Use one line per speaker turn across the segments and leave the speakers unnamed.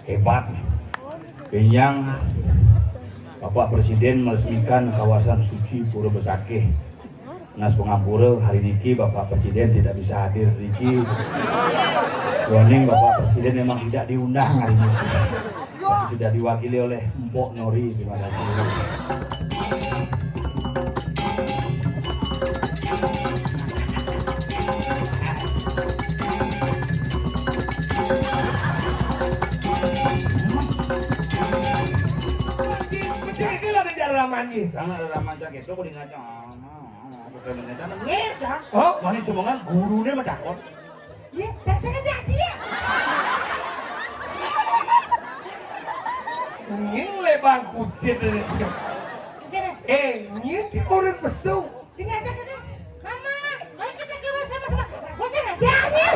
hebat. Yang Bapak Presiden meresmikan kawasan suci Pura Besakeh. Nas Pengampura hari niki Bapak Presiden tidak bisa hadir niki. Warning Bapak Presiden memang tidak diundang hari ini. Tapi sudah diwakili oleh Mpok Nori. Terima kasih. Jangan ada ramanca gitu, aku ngaca. Ngeca. Oh, mana semongan gurunya medakot. Iya, saya jadi ya.
Nying lebang kucing ini. Nying murid pesung.
Tinggal aja kan, Mama. Mari kita keluar sama-sama. Gua sengaja aja.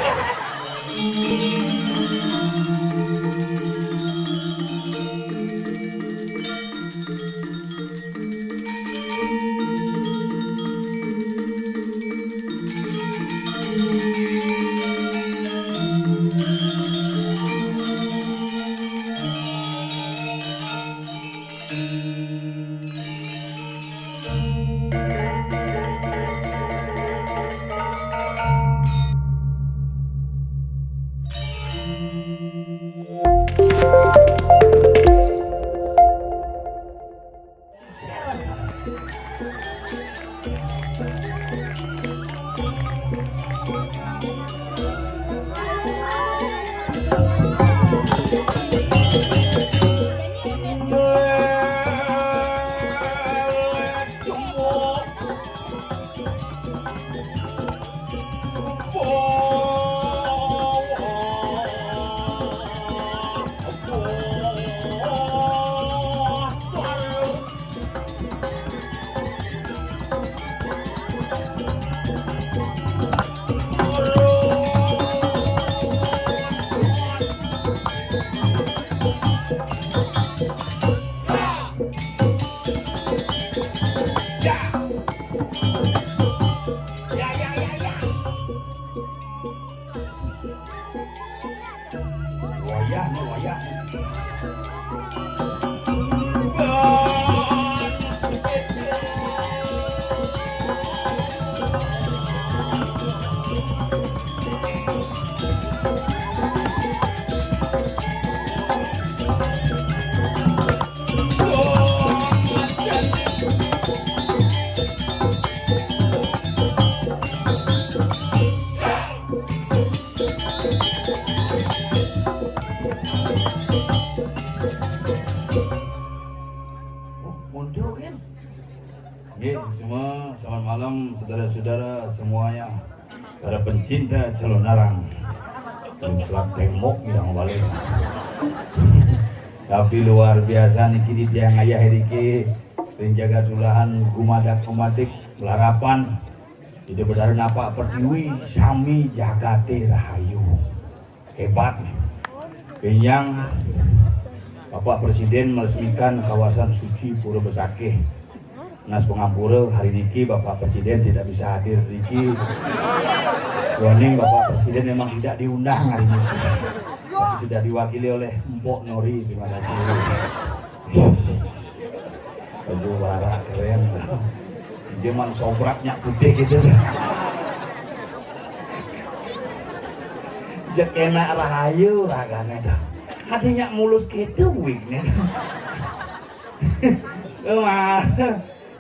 Semua selamat malam saudara-saudara semuanya, para pencinta calon narang dan selat tembok yang balik. Tapi luar biasa nih kini tiang ayah Erike penjaga sulahan gumadak-gumadik belarapan tidak bedaran apa pertiwi sami jagate rahayu hebat. Yang Bapak Presiden meresmikan kawasan suci Pura Besakeh. Nas Pengampura hari niki Bapak Presiden tidak bisa hadir niki. Warning Bapak Presiden memang tidak diundang hari ini. Tapi sudah diwakili oleh Mpok Nori. Terima kasih. Baju warna keren. Jeman sobraknya putih gitu. Jek enak rahayu ragane dah. Hadinya mulus gitu wignya.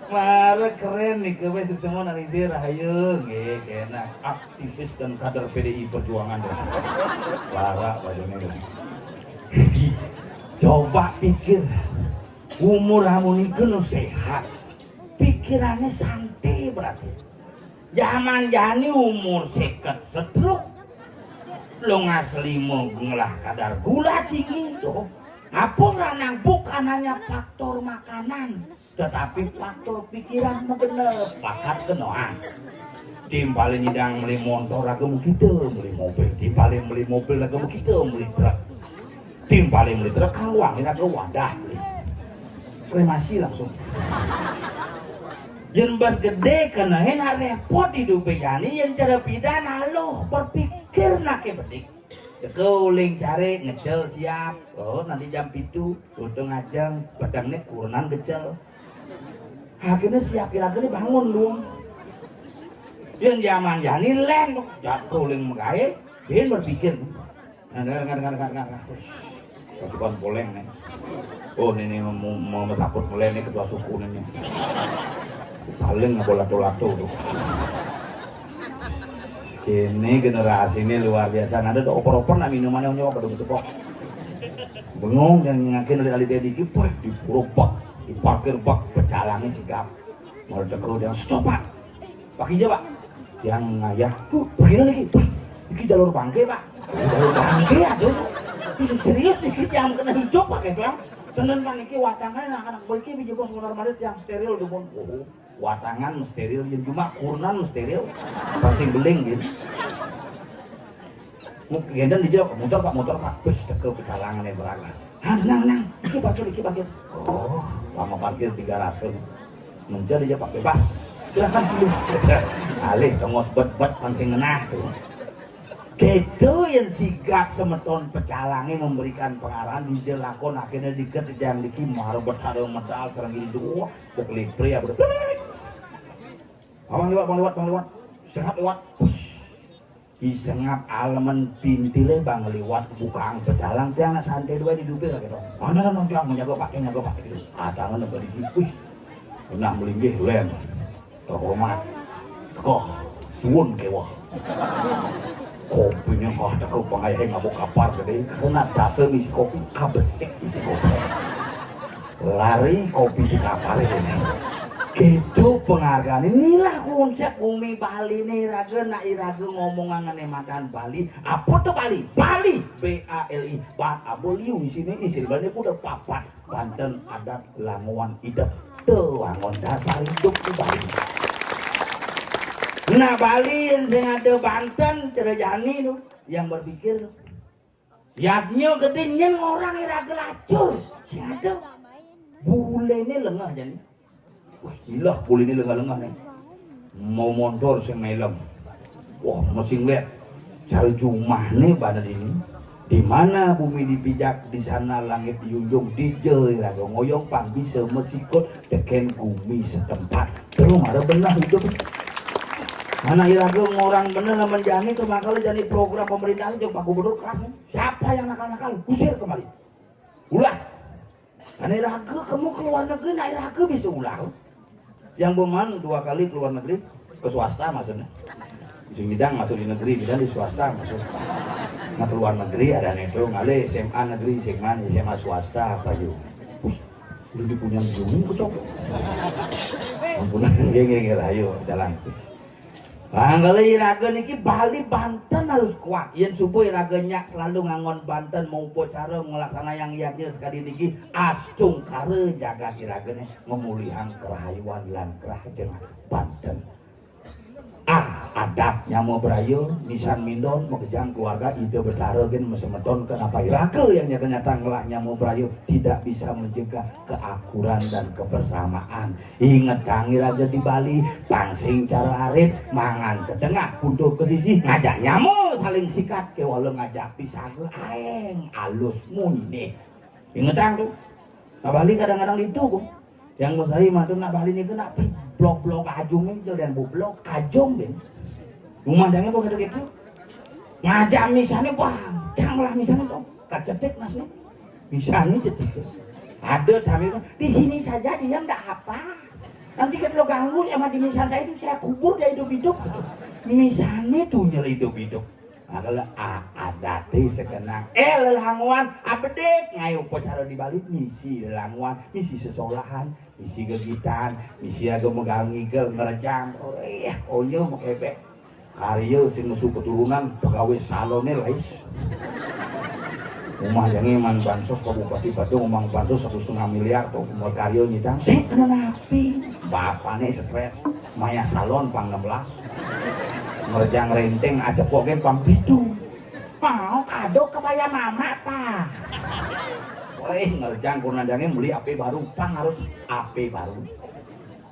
Mara keren nih kewe semua narizir rahayu nggih kena aktivis dan kader PDI Perjuangan deh. Lara bajunya deh. Coba pikir umur hamunikeun sehat. Pikirannya santai berarti. Zaman jani umur seket setruk. Lo ngaslimo ngelah kadar gula tinggi tuh. Apun ranang bukan hanya faktor makanan, tetapi faktor pikiran mengenep pakat kenoan. Timpalin nyidang beli motor agam kita, beli mobil. Timpalin beli mobil agam kita, beli truk. Timpalin beli truk kan uangin agam wadah beli. Kremasi langsung. Yang bas gede kena repot hidup begani yang cara pidana lo berpikir nak bedik. Keuling cari ngecel siap. Oh nanti jam itu udah ngajeng pedangnya kurunan ngecel. Akhirnya siap kira-kira bangun dong. Yang zaman jani len jat keuling megaya. Dia berpikir. Ngar. Pasukan poleng nih. Oh ini mau mesaput mulai nih ketua suku nih. Paling ngebolat-bolato tuh. Kini generasi ini luar biasa. Ada oper-oper nak minumannya nyawa pada betul kok. Bengong yang ngakin dari alih dikit, wah di puruk bak, di parkir bak, pecalangnya sigap. Mau dekro yang stop pak, pakai aja pak. Yang ngayah, begini lagi, ini jalur bangke pak. Jalur bangke aduh, ini serius dikit yang kena hidup pakai tuang. Tenan paniki watangan anak-anak balik biji bos motor marit yang steril dukun. Oh, watangan steril, yang cuma kurunan steril, paling beling gitu. Mungkin dan dijawab motor pak, wih tekel kecalangan yang beraga. Nang, iki parkir. Oh, lama parkir di garasi. Mencari aja pak bebas, silakan dulu. Alih tengos bet pancing ngenah tuh. Gitu yang sigap semeton pecalangnya memberikan pengarahan di jelakon akhirnya diket yang diki maharbet harung medal serang gini dua cek lipri ya bener bang lewat sengap lewat disengap alemen pintilnya bang lewat bukaan pecalang jangan santai dua didupil gitu mana nanti yang menjaga pak gitu tangan negara diki wih pernah melinggih len terhormat koh tuun kewah kopinya kah dekel pengayah ngabuk kapar gede karena dasa misi kopi kabesik misi kopi lari kopi di kapar ini gitu penghargaan inilah konsep Bumi Bali nih raga nak iraga ngomong ngane madan Bali apa tuh Bali B-A-L-I bat aboliu di sini istilahnya udah papat Banten adat languan idep tuh wangon dasar hidup di Bali. Nah Bali yang ada Banten cerejani tuh yang berpikir yadnya gedenya orang ira gelacur si ada bule ini lengah jadi wah gila bule ini lengah nih mau motor sing melem wah mesin lihat cari jumah nih badan ini di mana bumi dipijak di sana langit diunjung dijel iraga ngoyong pan bisa mesikot deken bumi setempat terus ada benar hidup mana iraga orang bener menjani tuh makanya jadi program pemerintahan itu Pak Gubernur keras siapa yang nakal-nakal usir kembali ulah karena iraga kamu keluar negeri nah iraga bisa ulah yang beman 2 kali keluar negeri ke swasta maksudnya di bidang masuk di negeri bidang di swasta masuk nah keluar negeri ada itu ngale SMA negeri SMA swasta apa yuk lu punya juni kocok ampunan geng ayo jalan kalau iraga niki Bali Banten harus kuat. Yang subuh iraganya selalu ngangon Banten mau cara ngelaksana yang ianya sekali niki astung kare jaga iraganya memulihan kerahayuan lan kerajaan Banten. Adatnya mau berayu nisan mindon mengejang keluarga ide betara gen mesemedon kenapa iraga yang nyata-nyata ngelahnya mau berayu tidak bisa menjaga keakuran dan kebersamaan. Ingat kang iraga di Bali pangsing cara arit mangan ke tengah puntul ke sisi ngajak nyamu saling sikat ke walau ngajak pisah ke aeng alus muni. Ingat kang tuh nah Bali kadang-kadang itu yang mau saya mah tuh nak Bali ini kena blok-blok ajung itu dan blok ajung ben rumah dangnya bukan gitu ngajak misalnya bang janganlah misalnya dong kecetek nasnya misalnya cetek ada tapi di sini saja dia ndak apa nanti kalau ganggu sama di misal saya itu saya kubur dia hidup-hidup gitu misalnya tuh nyel hidup-hidup adalah adate sekenang lelanguan abedek ngayo pacara di Bali misi lelanguan misi sesolahan misi gegitan misi agak megang ngigel ngerejang onyo mau kebek karya sing nesu keturunan pegawai salonnya lais rumah yang iman bansos ke Bupati Badung ngomong bansos 1,5 miliar tuh mau karya nyidang sih kena napi bapaknya stres maya salon pang 16 ngerjang renteng aja pokoknya pang pitu mau kado kebaya mama pak woi ngerjang kunandangnya beli AP baru pang harus AP baru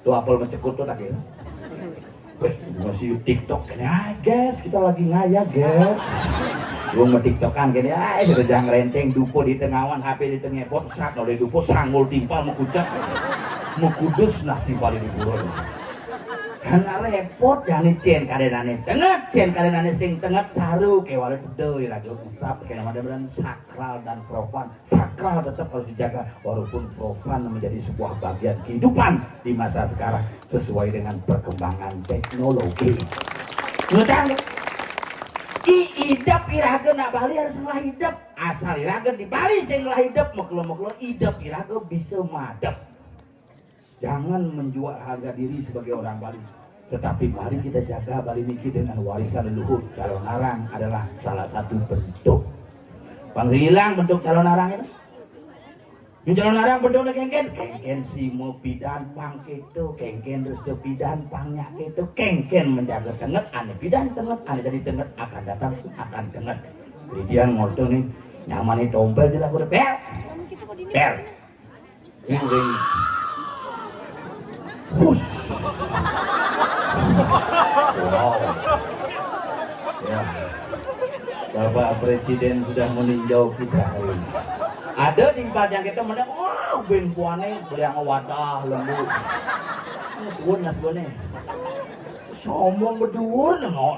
tuh apel mencekut tuh tak ya masih TikTok ya guys kita lagi ngaya guys Gua metiktokan gini, serejang renteng dupo di tengawan, HP di tengah konsat, oleh dupo sanggul timpal mekucak, mekudus nasi paling di pura. Karena repot jangan cen kadenane tenget, cen kadenane sing tenget saru kayak walau deui lagi usap kayak nama sakral dan profan. Sakral tetap harus dijaga walaupun profan menjadi sebuah bagian kehidupan di masa sekarang sesuai dengan perkembangan teknologi. Ngetang idap irageun na Bali harus ngelah idap asal irageun di Bali sing ngelah idap meklo idap irageun bisa madep. Jangan menjual harga diri sebagai orang Bali, tetapi mari kita jaga Bali niki dengan warisan leluhur. Calon arang adalah salah satu bentuk. Panghilang bentuk calon arang itu. Yung calon arang bentuknya kengken simo pidan pang gitu, kengken terus tuh pidan pangnya gitu, kengken menjaga tenget, ane pidan tenget, ane jadi tenget akan datang akan tenget. Kemudian ngorto nih nyaman itu tombel tidak udah bel, ring. Hush. Wow. Ya. Bapak Presiden sudah meninjau kita hari ini. Ada di tempat yang kita menang, wow, ben kuane beliang wadah lembu. Kuon nas bone. Sombong bedur nengok.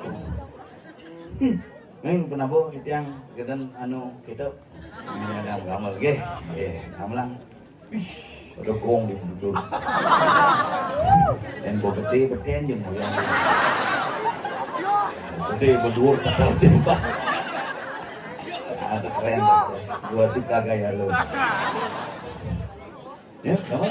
Neng kenapa itu yang kita anu kita ini ada gamal ge. Gamelang. Ish, ada gong di bedur. Dan gede beten jeung moyang. Gede bedur tak jembat. Ada keren, gua suka gaya lu. Ya, kamu.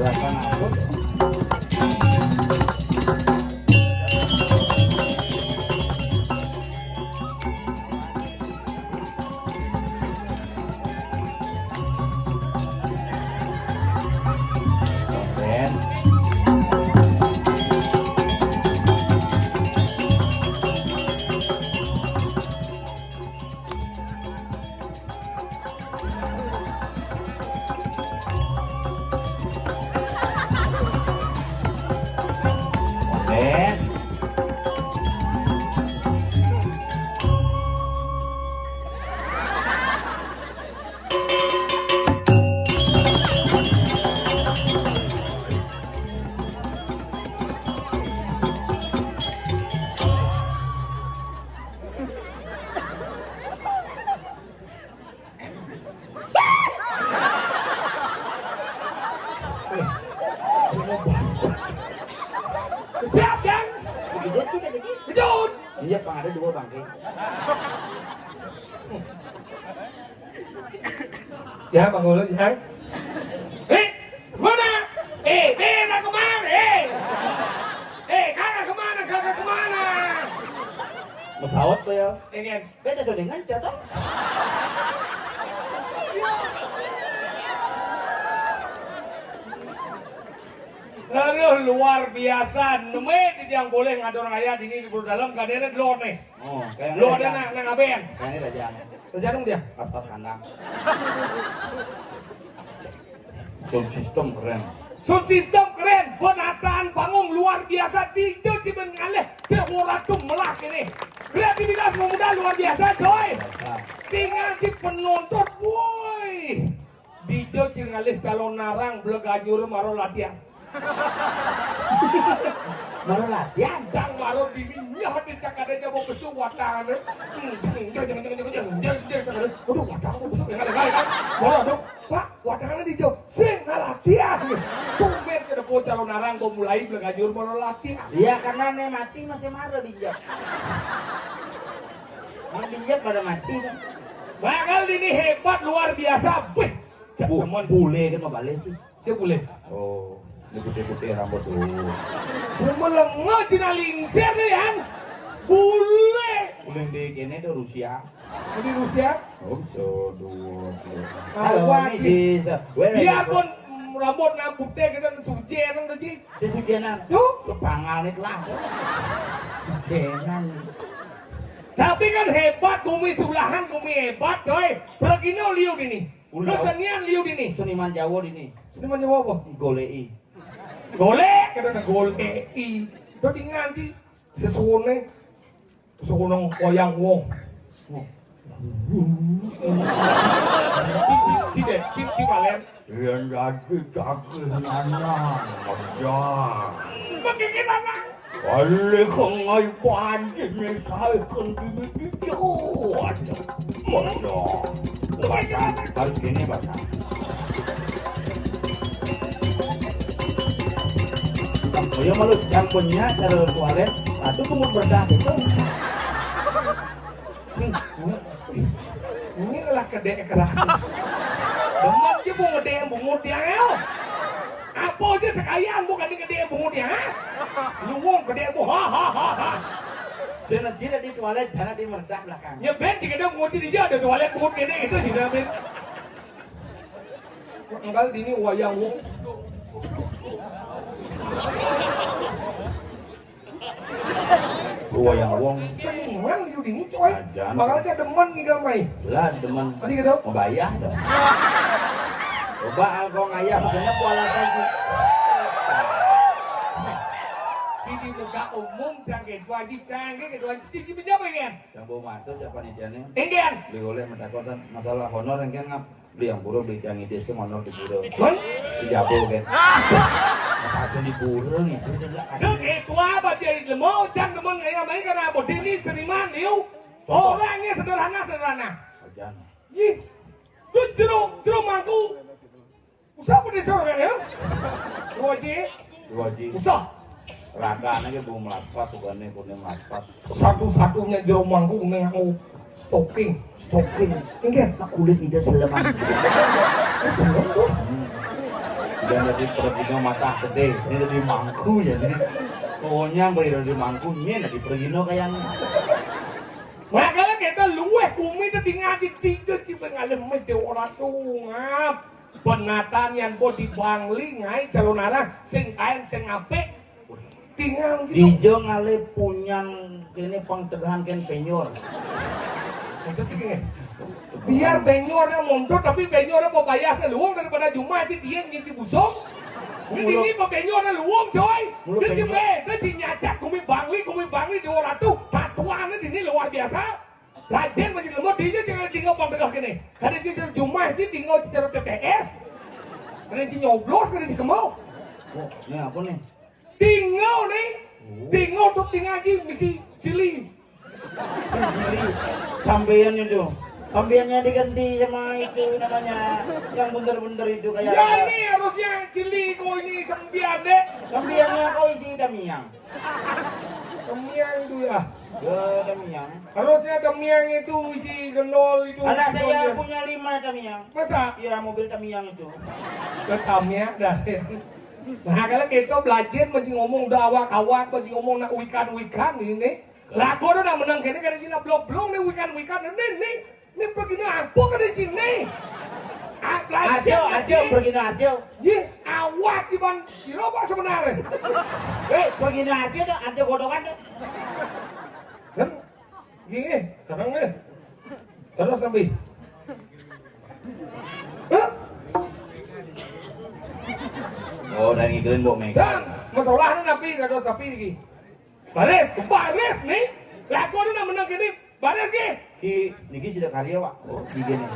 Gerakan aku. Ben. Ben.
Siap yang
Begitu sih kayak gitu.
kejut.
Iya, Bang, ada dua bangke.
Ya Bang Ulo yang. Mana? Bena kemana? Kakak kemana?
Pesawat tuh ya.
Ingin.
Beda sudah ngancam toh.
Aduh luar biasa, nemet yang boleh ngador ayat ini di dalam kadang lo nih.
Oh, kayak
Lo ada nang aben.
Kayaknya Rajang.
Kerja dong dia.
Pas-pas kandang. Sound system keren.
Sound system keren, penataan panggung luar biasa, dicuci mengalih ke Waratum melah ini. Kreativitas pemuda luar biasa, coy. Tinggal si penonton, woi. Dicuci mengalih calon narang beleganyur maro latihan.
Baru latihan.
Jang maro dirinya di cakada jago besuk watang. Jangan. Aduh watang besuk enggak kan. Waduh, Pak, watangnya dijauh. Sing latihan. Tumben ke depo calon narang gua mulai beleganyur maro latihan.
Iya, karena nih mati masih marah dijak. Yang dijak pada mati kan.
Bakal ini hebat luar biasa. Wih, teman
Bule kan mau balik sih.
saya boleh.
Oh, ini putih-putih rambut tuh.
Cuma lengah Cina lingser nih yang bule.
Bule di kene itu Rusia.
Di Rusia.
Oh, so dua.
Halo,
Mrs.
Biarpun rambut putih kita sujenan tuh sih.
Di Sujenan.
Tuh.
Kepangal nih lah. Sujenan.
Tapi kan hebat, kumi sebelahan kumi hebat coy. Begini liu ini. Kesenian liu ini.
Seniman Jawa ini.
Seniman Jawa apa?
Golei.
Golek, kadang golei. Itu dengan sih. Sesone. Sekonong wayang wong. Cici balen.
Yang jadi jaginana. Ya.
Begini mana?
Kali kengai banjir nih saya kendiri hijauan. Mana? Bahasa harus gini bahasa. Oh ya malu jampunnya cara toilet. Aduh kumur berdah itu.
Ini adalah kedek keras. Demen aja mau ngede yang bungut yang el. Apa aja sekalian bukan di gede yang bungut yang lu wong gede bu ha.
Saya cina di toilet jangan di merdak belakang.
Ya ben jika dia bungut di dia ada toilet bungut gede itu sih dah ben. Enggal dini wayang wong.
Wayang wong.
Senang liu dini coy.
Ajan.
Bakal saya demen ngigal mai.
Jelas teman.
Tadi gitu.
Mau bayar dong. Coba kau ngayah begini pualasan sih.
Si di muka umum canggih wajib canggih ke dua citi penjama kan.
Sambo mantu siapa nih jane?
Indian.
Beli oleh mendakotan masalah honor yang kan ngap beli yang pura beli yang ide semua honor di pura.
Kan?
Di Jabo kan. Makasih di pura itu juga.
Đức itu apa jadi lemau can demen kayak main karena apa dini seniman liu. Orangnya sederhana.
Ajan.
Ih, lu jeruk mangku. Usah pun disuruh kan ya?
Waji.
Usah.
Raga anaknya belum melaspas bukannya punya melaspas.
Satu-satunya jeruk mangku neng aku stocking.
Stocking. Enggak, kulit ide seleman.
Serem tuh.
Dan tadi pergino mata gede, ini tadi mangku ya jadi. Pokoknya bayar di mangkunya tadi pergino kayaknya.
Makanya kita luweh kumi tadi ngaji tiga cipen ngalem mede orang tungap. Penatan yang bo di Bangli ngai calon arah sing kain sing apik tinggal
Dijo ngale punyang kene pangtegahan ken penyor.
maksudnya gini biar penyornya mundur tapi penyornya mau bayar seluang daripada cuma aja dia ngisi busuk ini mau penyornya luang coy dia cime dia cinyacak kumi Bangli di orang tuh tatuannya ini luar biasa rajin macam lemot dia jangan tinggal pangtegah kene kada cincin cuma aja tinggal secara TPS kada cincin nyoblos kada cincin kemau
Oh, ini apa nih?
tinggal nih tinggal tuh tinggal aja misi cili
Jili sampean itu. Sampeannya diganti sama itu namanya yang bener-bener itu kayak
ya ini harusnya cili kau ini sembian deh
sampeannya kau isi damiang.
Demiang itu ya
Ya damiang.
harusnya demiang itu isi gendol itu
Anak
itu
saya
aja.
punya 5 damiang.
Masa?
Iya mobil damiang itu.
Ke demiang dari nah kalau kita belajar masih ngomong udah awak masih ngomong nak wikan ini lah kau udah menang kini kada cina blok-blok nih wikan ini begini apa kada cina
Ajo begini ajo.
Ye, awas sih bang, siapa sebenarnya?
Begini ajo tuh ajo godongan tuh.
Kan, gini, sekarang nih, terus sampai. Hah?
Oh dan ngikilin Mbok Mega.
Dan masalahnya napi kado sapi lagi. Baris nih. Lah gua udah menang gini. Baris ki.
Ki niki sudah karya Pak. Oh gini.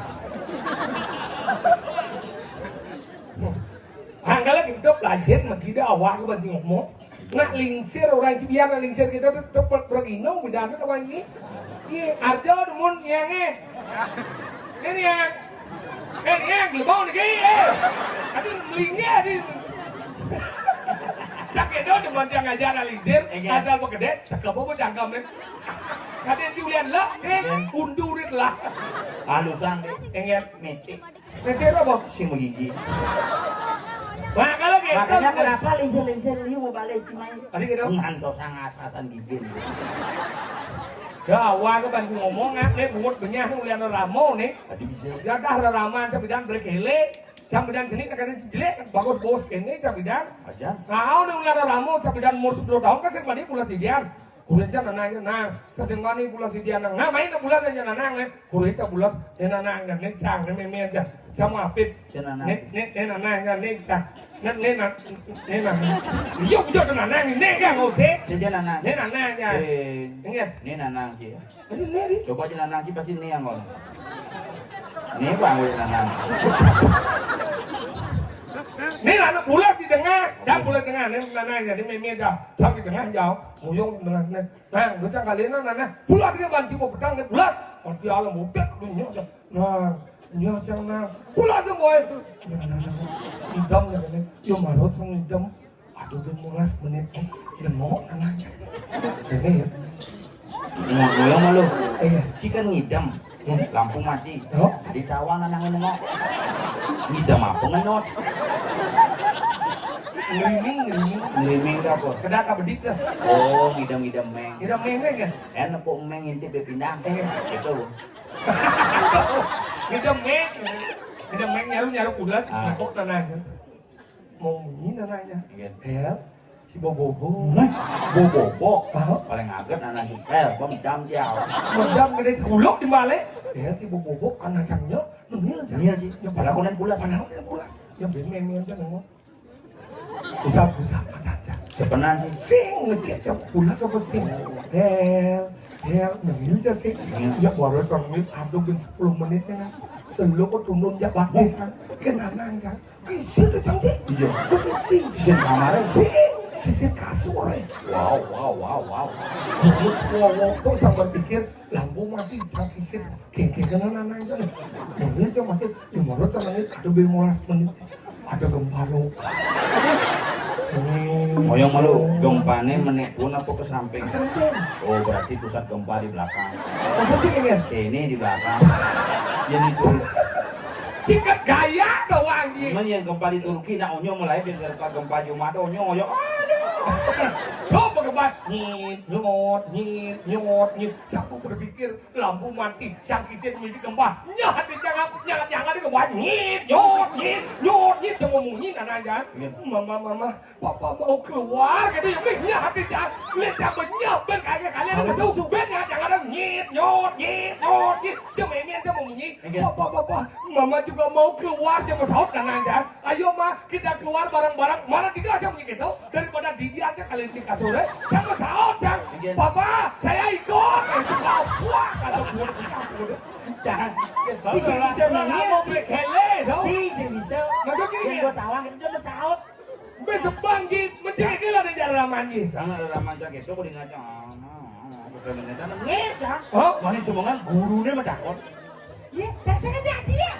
Anggala kita belajar masih awal ke banting ngomong. Nak lingsir orang Cibian nak lingsir kita tuh pergino bidana apa ini? Iya arjo demun yang ini yang gelembau nih Adi melingnya adi. Cakap itu demun yang ngajar lingsir asal bergede. Cakap apa cangkem nih? Kadang Julian lah, sih undurin lah.
Halusan
Enggak,
metik
nanti apa?
sing begigi.
Nah kalau gitu.
Makanya kenapa lengser liu mau balik Cimai?
Tadi kita
ngantos asasan gigi.
ya awal ke bantu ngomong nih bungut benyah ulian ramo nih.
Tadi bisa.
Ya dah raraman cabidan berkele, cabidan sini kadang jelek bagus bos kene cabidan.
Aja.
Kau nih ulian ramo cabidan umur 10 tahun kan sing mani pula sidian. Kuliah nanang nang, sing mani pula sidian nang. Nah main ke bulan aja nanang nih. Kuliah bulas nanang dan cang nih aja. Jam apit. Nek nanang kan nek cang. Nek iya udah nanang nek kan ngose.
Jajan nanang.
Nek nanang ya. Ingat.
Ini nanang sih.
Ini nih.
Coba aja nanang sih pasti ini yang ngomong. Ini bang nanang.
Ini anak pulas di tengah, jam pulas tengah, ini nanang jadi meme aja, jam di tengah jauh, muyung tengah nih, nah, bisa kalian nana, pulas ke banci mau pedang nih, pulas, mati alam mubek dunia aja, nah, nya jangan, pulas semua, idam ya nih, yo marot sama idam, aduh tuh mulas menit, mau anaknya, ini ya,
Muyung malu.
iya,
Si kan ngidam. Lampu mati.
Oh.
Di tawang nanang nengok. Ngidam apa ngenot? Ngeriming ke apa?
kedak bedik dah,
Oh, ngidam meng.
idam meme kan,
Enak kok meng ngintip pindang. Itu.
idam meme nyaru pulas, nakok nananya, mau bunyi nananya, hel. Si Bobo,
Bobo. Paling agak nanang hipel. Pemdam jauh.
mendam gede sekulok di balik. Ya si Bobo kan nacangnya, nunil aja.
Iya sih. Padahal konen pulas.
Padahal dia pulas. Ya meme aja nengok. Pusat aja.
Sepenan sih.
Sing ngecek jam pulas apa sing? Hel, nunil aja sih. Ya baru menit, aduh ben 10 menit kan. Selalu kok turun jabat desa. Kenangan aja. Sih tuh jam sih.
Iya.
Sing.
Sing kamarnya
Sing. Sisir kasur ya.
Wow.
Terus semua waktu saya berpikir lampu mati saya kisir keke kena nanang kan. Yang dia masih menurut saya ada 15 menit ada gempa lokal.
Moyong malu gempane menek pun apa ke samping.
Kesamping.
Oh berarti pusat gempa di belakang.
Masa sih ini?
Ini di belakang. Jadi itu.
Cikat gaya doang ji.
Cuman yang gempa di Turki nak onyo mulai dengar pak gempa Jumat onyo onyo.
Coba kebat nyot. Siapa berpikir lampu mati, cangkisin musik gempa. Nyat jangan di kebat nyot. Cuma munyi aja. Mama, papa mau keluar. Jadi nyat jangan lihat cabai nyabet kalian masuk. Jangan ada nyot. Cuma ini cuma munyi. Papa, mama juga mau keluar cuma saut aja. Ayo ma kita keluar bareng-bareng. Mana tiga aja munyi gitu daripada Didi aja kalian di kasur. Jangan saut jangan. Papa, saya ikut. Juga buah kalau buat.
Jangan.
Bisa mau berkele dong.
Bisa.
Masuk ini.
Yang gua tawang itu udah saut.
Besok bangji, mencari kilo di jalan ramanji.
Jangan ada raman cak itu kok ngaca. Bukan menyetan ngecak.
Oh,
Mani semongan gurunya medakon.
Iya, saya sengaja ya.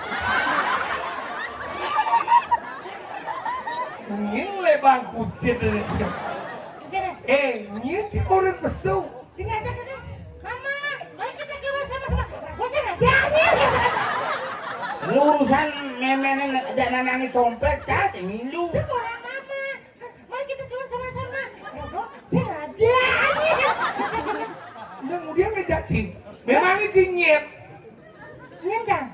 nging lebang kucit ini.
Gini,
Nging di murid besuk.
tinggal aja gini. Mama, mari kita keluar sama-sama. Gua sengaja ya.
Lu urusan memenin dan nani dompet cas milu.
Dia orang mama. Mari kita keluar sama-sama. Gua sengaja ya.
Kemudian ngejak cing. Memang ini cing nyet.
Nyencang.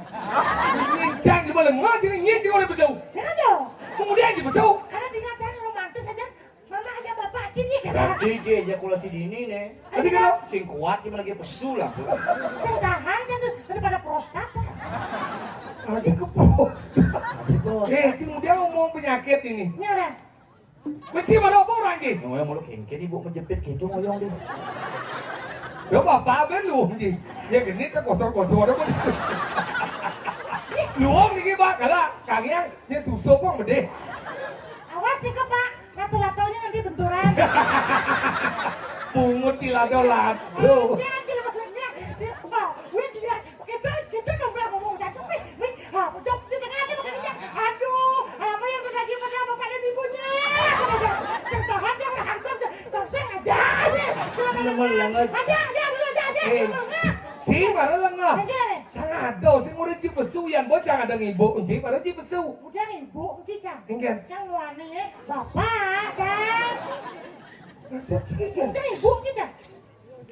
Nyencang di balik ngah cing nyet cing oleh besuk.
Sengaja dong.
Kemudian di besuk.
Karena tinggal saya romantis aja. Mama aja bapak sini kan.
Jadi ejakulasi dini nih.
Tadi kalau
Sing kuat cuma lagi pesu langsung.
Sedahan jangan daripada prostat.
aja ke pos. Cing kemudian ngomong penyakit ini.
Ini udah.
Benci mana apa orang cing?
Ngoyong mau kengken ibu menjepit gitu ngoyong deh.
Ya bapak belum cing. Ya gini tak kosor-kosor apa. Luang nih pak kalau kalian dia susu pun gede.
Awas nih kok pak. Lato-latonya nanti benturan.
Pungut cilado-lado.
Jangan jadi baliknya. Wow, kita dong ngomong satu. Jok di tengahnya makanya. Aduh, apa yang terjadi pada bapak dan ibunya? Sedahan yang langsung. Saya aja.
Ci mana lengah? Jangan ada sing murid ci besu yang bocah jangan ada ngibu ci pada ci besu.
Udah ibu, cicang.
Ingin.
Cang wani, bapak, cang.
Maksud ci kan?
Udah ibu, cicang.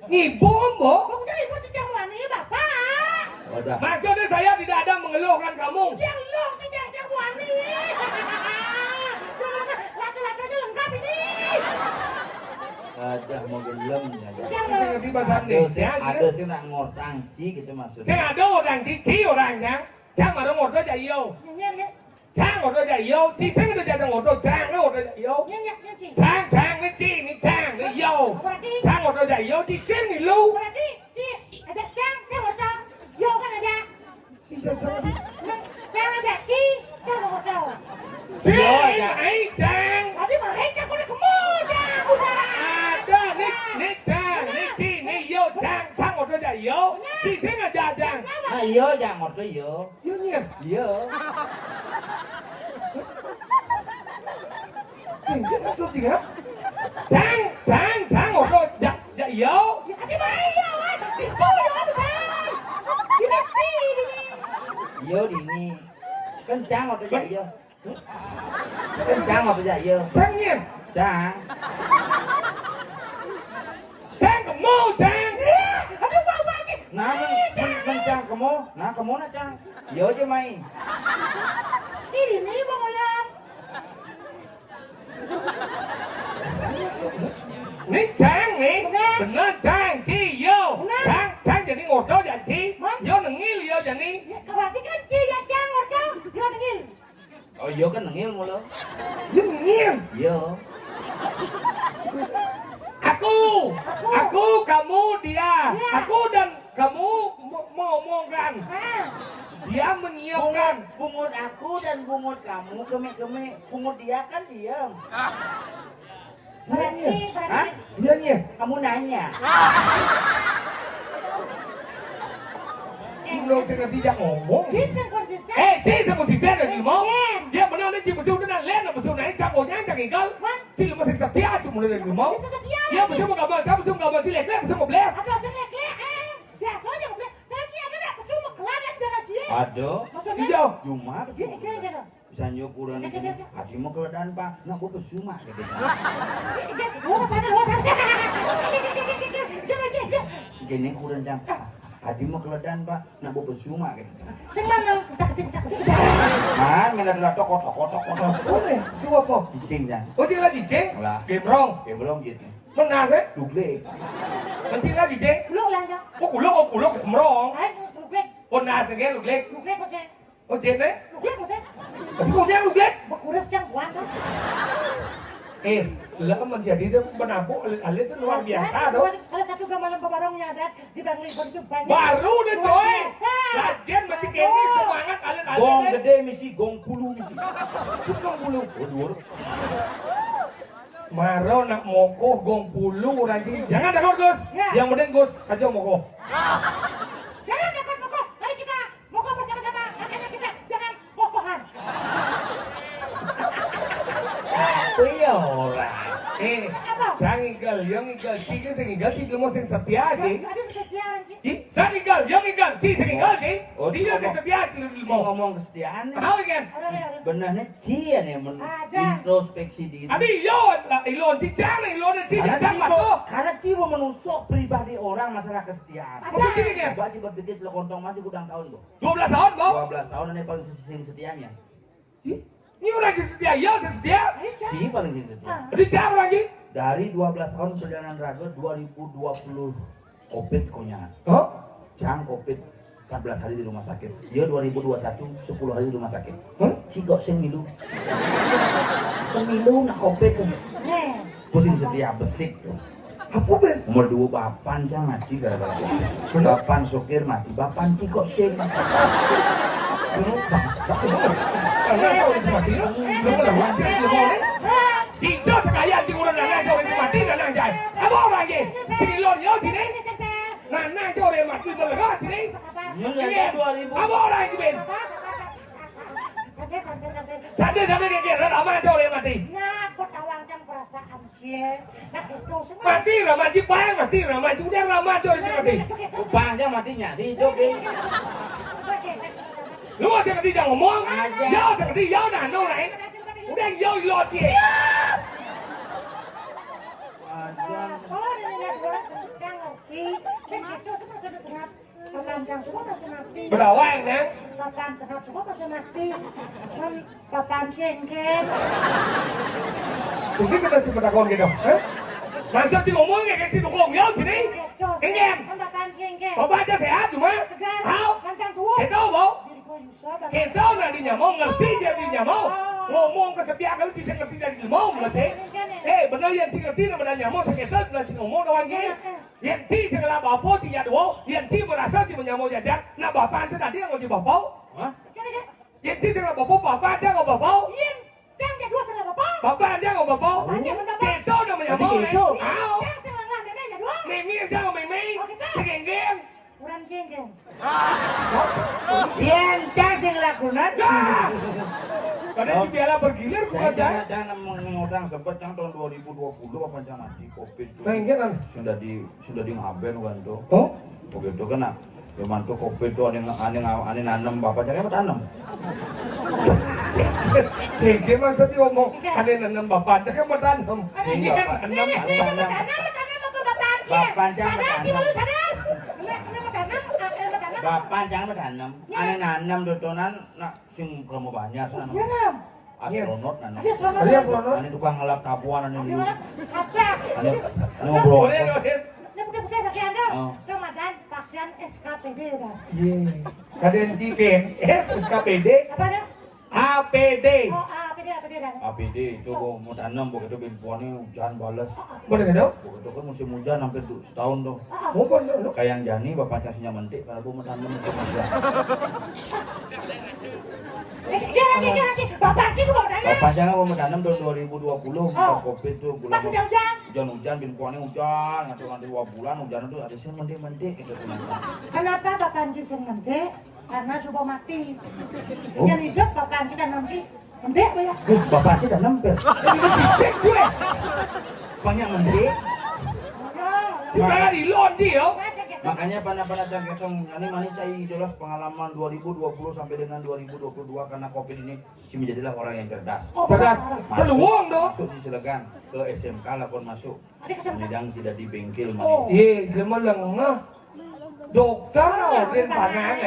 Ngibu mbok?
Udah ibu, cicang wani, bapak.
Udah.
Maksudnya saya tidak ada mengeluhkan kamu.
Yang lo, cicang, cang wani. Laki-lakinya lengkap ini.
Ada mau gelem ya.
Saya ngerti bahasa Indonesia.
Ada sih nak ngortang ci gitu maksudnya.
Saya ada orang ci orang yang. Jangan ada ngordo jayo.
Nyanyi,
Jangan ngordo jayo. Ci saya ada jadi ngordo jangan ngordo jayo.
nyanyi, nyanyi.
Jangan ni ci ni jangan ni yo. Jangan ngordo jayo. Ci saya ni lu.
Berarti, Ci, ada cang, saya ngotong. Yo kan aja.
Ci jangan.
Cang aja, Ci, cang ngotong.
Si ai jangan.
Tadi mah cang udah kemu, cang, usah.
Ada ni jangan ni ci ni yo jangan ngordo jayo. Ci saya ada jangan.
Nah iya jangan ngorto iya.
Yo nyen.
Iya.
Ini maksud juga. Jangan ngordo jayo.
Ya tadi mah iya, itu yo besar. Ini Ci, ini.
Iya dini. Kencang ngorto ja iya. Kencang ngorto ja iya.
Jangan nyen.
Cang.
Jangan kemu jangan.
Aduh, bawa aja.
Nah kencang kamu. Nah kamu na cang. Iya aja main.
Ci, ini bang Oyang.
Ni jangan ni.
Benar.
Benar jangan ci yo.
Benar.
Jangan jadi ngordo jangan ci.
Mas.
Yo nengil yo jadi.
Ya, berarti kan Ci ya cang ngotong. Yo nengil.
Oh iya kan nengil mulu.
Yo nengil.
Iya.
Aku, kamu, dia.
Ya.
Aku dan kamu mengomongkan.
Ah,
Dia menyiapkan.
Bungut aku dan bungut kamu kemi bungut dia kan diam.
berarti,
Hah?
Dia nyen.
Kamu nanya.
Sebelum saya tidak ngomong.
Ci konsisten.
Ci sama si saya dari mau.
Nyen.
Dia benar ni ci besul dan len besul naik campurnya jangan ingkal.
Man.
Ci masih setia cuma dari mau.
Bisa setia.
Dia besul mau gambar, kamu besul gambar ci lek besul mau bless.
Aduh, saya lek-lek. Biasa aja ngobrol. Cara Ci ada enggak? Pesu mau keladan cara Ci.
Aduh,
Maksudnya?
Hijau.
Jumat.
Iya, iya.
Bisa nyukuran itu. Hati mau keledan pak. Nah, gue pesuma gitu.
Gua sadar.
Gini kurang jam. Hati mau keledan pak. Nah, gue pesuma gitu.
Sing lanang tak.
Man, mana ada kotok.
Boleh, siapa?
Cicing dah.
Oh, cing lah cicing?
Lah.
Gemrong.
Ya belum gitu.
Mana sih?
Dugle.
Mencing lah cicing?
Lu lanjut.
Oh, kuluk gemrong.
Ay, luglek.
Oh, nasa kan luglek.
Luglek masih.
Oh, jen deh.
Luglek masih.
Tapi kok dia luglek?
Berkuras jang kuan.
Lah menjadi itu penampung alit itu luar biasa dong.
Salah satu gambaran pebarongnya ada di Bang Libon itu banyak.
Baru deh
Luar
coy.
biasa.
Lajen mati kini semangat alit-alit.
Gong gede misi, gong puluh misi.
Gong bulu.
Waduh.
Maro nak mokoh gong bulu rajin. Jangan dekor Gus.
Ya.
Yang penting Gus saja mokoh.
Jangan dekat moko. Mari kita moko bersama-sama. Makanya kita jangan kokohan.
Iya orang.
Apa?
Jangan igal, yang igal, cik sing igal, cik mau sing setia aja.
Ada setia anjing.
Jangan igal, yang igal, cik sing igal cik.
Oh,
Dia sing
ngomong.
setia aja
Ci
mau.
ngomong kesetiaan.
Tahu kan?
Ada.
Benarnya cian ya
Aja.
introspeksi diri.
Abi ilon lah, ilon cik jangan ilon cik jangan matu.
Karena Ci mau menusuk pribadi orang masalah kesetiaan.
Aja.
Maksud cik kan?
Coba Ci berpikir lo kontong masih kurang tahun, Bu.
12 tahun bau.
12 tahun ini paling sering setianya.
Ini orang sing setia, ya sing setia.
Ci paling sering setia.
Di jam lagi.
Dari 12 tahun perjalanan raga 2020 Covid konyangan.
Oh?
Cang Covid 14 hari di rumah sakit. Dia 2021 10 hari di rumah sakit.
Hah?
Ci kok sing milu. Pemilu nak Covid tuh.
Nih.
Pusing setia besik tuh.
Apa ben?
Umur 2 bapan cang ngaji gara-gara. Bapan sopir mati, bapan ci kok sing. Kamu bangsa.
Karena kau itu mati. Kamu lah wajib lu mau nih. Cico sekalian di urang nana kau itu mati dan anjay. Apa orang lagi? Sini lor yo sini. Nana kau itu mati selega sini.
Menjadi 2000.
Apa orang lagi ben?
Santai.
Santai kayak ramai kau itu mati.
Nah, aku tawang jam perasaan dia. Nah, itu semua.
Mati ramai jipang mati ramai udah ramai kau itu mati.
Upahnya matinya sih Joki.
Lu masih ngerti jangan ngomong.
Aja.
Yo seperti yo nano này. Udah yo lor dia.
Aja.
Kalau ada lihat orang sedang ngerti, segitu semua sudah sengat. Papanjang semua masih mati.
Berawang kan?
Papan sengat semua masih mati. Kan papan cengkeh.
Mungkin kita si pedakon gitu. Masa si ngomong kayak si dukung yo sini. Ingin.
Kan papan cengkeh.
Bapak aja sehat cuma.
Segar.
Hao.
Kantang tua.
Kita mau.
Diriku Yusa.
Kita nantinya mau ngerti jadinya mau. Ngomong kesepian kalau si ngerti dari mau meleceh. Benar yang si ngerti namanya mau sekitar dan si ngomong doang gini. Yang si segala bapak si ya dua. Yang si merasa si menyamau jajak. Nah bapak itu tadi yang mau si bapak.
Hah?
Yang si segala bapak ada nggak bapak.
Yin. Jangan jadi dua segala bapak.
Bapak ada nggak bapak. Kita namanya mau nih. Hao.
Jangan selanglah nenek ya doang.
Mimi jangan mimi. Segeng-geng.
Kurang cengkeh.
Yen cang sing lakunan.
Pada si piala bergilir kok aja.
Jangan mengundang sebut cang tahun 2020 apa cang ngaji Covid tuh.
Pengen
Sudah di ngaben kan tuh.
Oh?
Begitu kan nak. Memang tuh Covid tuh ane nanam bapak jangan tanam.
Keke masa dia ngomong ada nanam bapak aja kan mau tanam.
Sehingga Pak.
Tanam.
Tanam ke bapak
Bapak jangan
Sadar, Ci,
tanam.
baru sadar. Ini tanam.
Bapak jangan menanam. Ane nanam dodonan nak sing kamu banyak sana.
Ya, Nam.
Astronot nanam.
Dia selama.
Dia selama.
Ane tukang ngelap tabuan ane
Di
dulu.
mana? Apa?
Ane ngobrol.
Boleh dohin.
Ini bukan pakai Anda.
Oh.
Ramadan pakaian SKPD dah.
Iya. Kaden cipen SKPD
Apa dah?
APD.
Oh, APD dah.
APD itu mau tanam begitu binpuannya hujan balas.
Boleh kan?
Begitu kan musim hujan hampir setahun tuh.
Mau pun lu.
Kayak yang Jani bapak casihnya mentik kalau gua mau tanam musim hujan.
Jangan. Bapak Ci juga tanam.
Bapak jangan mau tanam tahun 2020 pas Covid tuh bulan
Pas hujan-hujan.
hujan binpuannya hujan ngantuk 2 bulan hujan itu ada sih mentik gitu.
Kenapa Bapak Ci sing mendek? Karena sudah mati.
Oh.
Yang hidup Bapak Ci tanam sih. Mendek ya.
Bapak sih udah nempel.
Cicik gue.
Banyak mentik.
Cuma di lon dia.
Masih
Makanya pada ketong ini mani cai jelas pengalaman 2020 sampai dengan 2022 karena Covid ini si menjadilah orang yang cerdas.
Cerdas. Peluang dong.
Masuk si Selegan ke SMK lakon masuk. Sidang tidak di bengkel
Oh.
mani.
Iya, cuma lengah. Dokter orang panang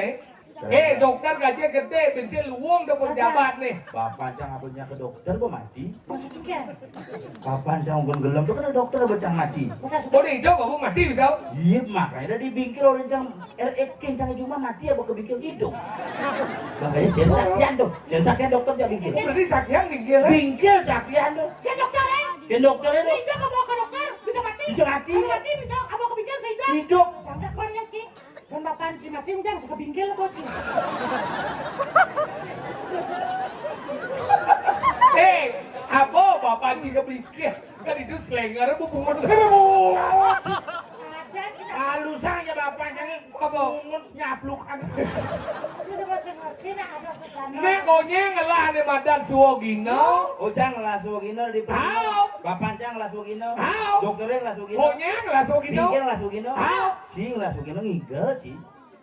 dokter gaji gede, bensin luang udah pejabat nih.
Bapak cang abunya ke dokter kok mati.
Maksud juga.
Bapak cang gun gelam tuh kan dokter becang mati.
Kok di hidup kamu mati bisa?
Iya makanya di bengkel orang cang cang cuma mati ya ke bengkel hidup. Makanya jangan sakian dong. Jangan sakian dokter jangan bengkel.
Berarti sakian gigil.
Bengkel sakian dong.
Ya dokter
Ya dokter itu
Hidup kamu ke dokter bisa mati.
Bisa mati.
Kalau mati bisa kamu kepikiran sehingga.
hidup.
Sampai kornya Ci. Dan bapak Ci mati ujang sekebingkil kok Ci.
Apa bapak Ci kepikir? Kan itu slenger apa bungut?
Aja Ci.
Halusan aja bapak cang
Apa?
bungut nyaplukan.
Dia udah masih ngerti nah ada sesama.
Nek konya ngelah nih madan suwogino.
Ujang ngelas wogino di
Hao.
Bapak cang ngelas wogino.
Hao.
Dokternya ngelas wogino.
Konya ngelah suwogino.
Bengkel ngelas wogino.
Hao.
Si ngelas wogino ngigel ci.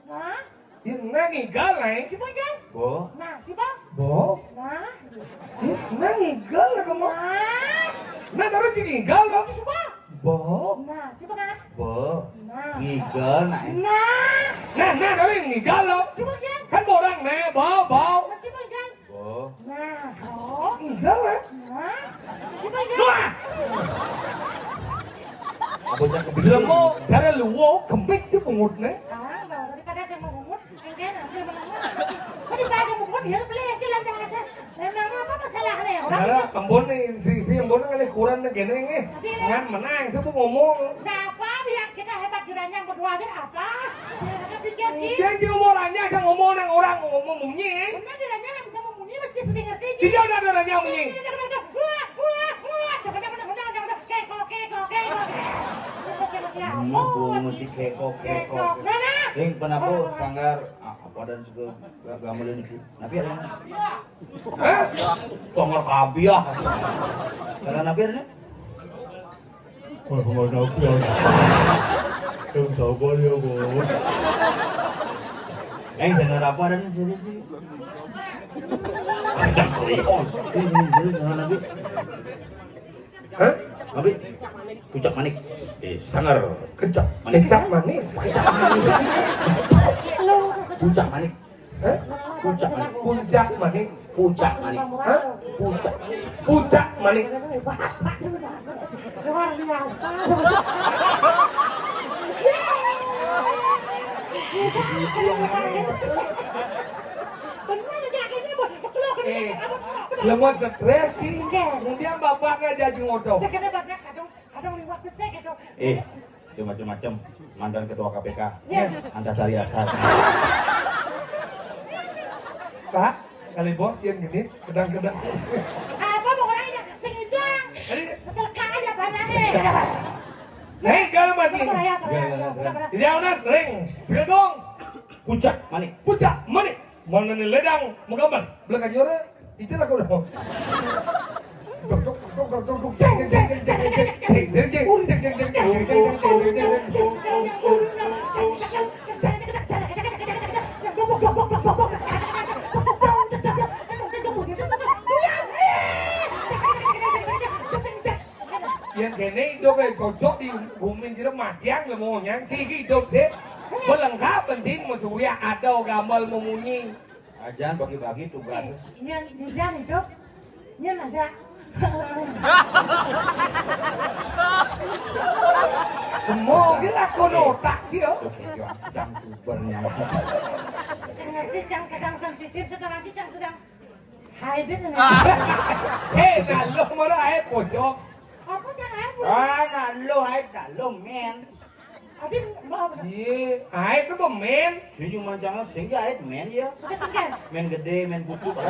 Nah,
Nah ngigal nih.
si Bojang.
Bo.
Nah, si Bang.
Bo.
Nah,
Nah ngigal lah kamu.
nah,
Nah terus si ngigal loh.
si Bang.
Bo.
Nah, si Bang.
Bo.
Nah,
Ngigel naik.
nah,
Nah terus ngigal loh.
si Bojang.
Kan borang nih. Bo.
Nah, si Bojang.
Bo.
Nah, oh,
Ngigal lah.
nah, si Bojang.
Bocah
Bila
kepikiran.
mau cara luwo kempit tuh pungut nih.
Ah, bahwa daripada saya mau mungut, engkau nanti menengah. Tadi pas saya mungut dia harus beli jalan dasar. Memang apa masalahnya? Orang
Nah,
itu.
kembon nih si kembon ngalih kurang nih gini nih. Ngan menang, sebu ngomong.
Nah, apa biar kita hebat juranya berdua aja apa? Jangan ada pikir sih.
Jangan umurannya jangan ngomong nang orang ngomong munyi.
Benar juranya nggak bisa memunyi, mesti sih ngerti.
Tidak ada orangnya munyi.
Bungut si keko. Ring penapo sanggar apa dan suka gamelin iki. Napi ada.
Hah?
Tongol kabiah. Kalau napi ada.
Oh, nggak nabi ya. Yang sabar ya, Bos.
Sanggar apa ada nih serius nih. Kacang kelihon. Serius napi.
Hah?
Napi. Pucak manik. Sangar.
Kecap. Kecap manis.
Pucak manik.
Hah?
Pucak manik.
Puncak manis.
Pucak manik.
Hah?
Pucak.
Puncak manis.
Luar biasa. Benar dia akhirnya keluar
Lemot stres tinggal. Kemudian bapaknya jadi ngotot.
Sekedar banyak kadang liwat besek gitu.
Itu macam-macam. Mantan ketua KPK.
Ya.
Antasari Ashar.
Pak, kali bos yang genit, kedang-kedang.
Apa mau orangnya sengidang. Seleka aja panahnya.
Hei, kalau mati. Tidak ada sering. Segedong.
Pucak manik.
Puncak manis. Mana nih ledang, menggambar. Belakang nyore, itulah kau dah. Yang kene hidup cocok di bumi sini matiang lah mau nyanyi hidup sih. Pelengkap penting mesuya ada gambar memunyi.
Ajan bagi-bagi tugas.
Ini dia hidup. Ini aja.
Mau gila kono tak sih yo.
Oke, Johan sedang kubernya.
Sedang sensitif, sedang sedang hiding ini.
Hei, nalo marah eh pojok.
Apa jangan?
Nalo men.
Adin mau
Iya, air itu men.
Si cuma jangan sehingga ait men ya.
bisa cengkel.
Men gede, men putih.
Nah.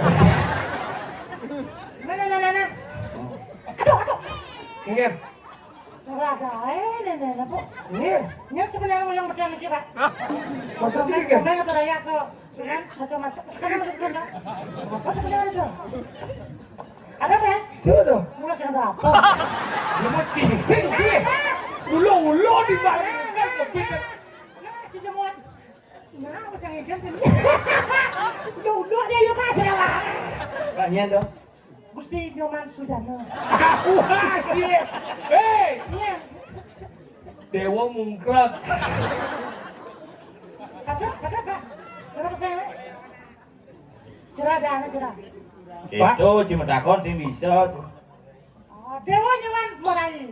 Aduh.
Ingat,
Salah gae nenek apa?
ingat.
Nya sebenarnya yang berdana lagi, Pak.
Maksudnya
Sunan,
kan?
kemarin kata raya ke Sunan, macam-macam. Sekarang ada sekarang. Apa sebenarnya itu? Ada apa ya?
Sudah.
Mulai sekarang berapa?
Dia mau cincin sih. Ulo di balik kan lebih.
kan. Dulu dia yuk mas ya lah.
Tanya dong.
Gusti Nyoman Sujana.
Wah, iya. Hei,
Iya.
Dewa Mungkrat.
Kata Pak. Sudah saya. Sudah ada sudah.
Itu cuma takon sih bisa.
Oh, Dewa Nyoman Morai.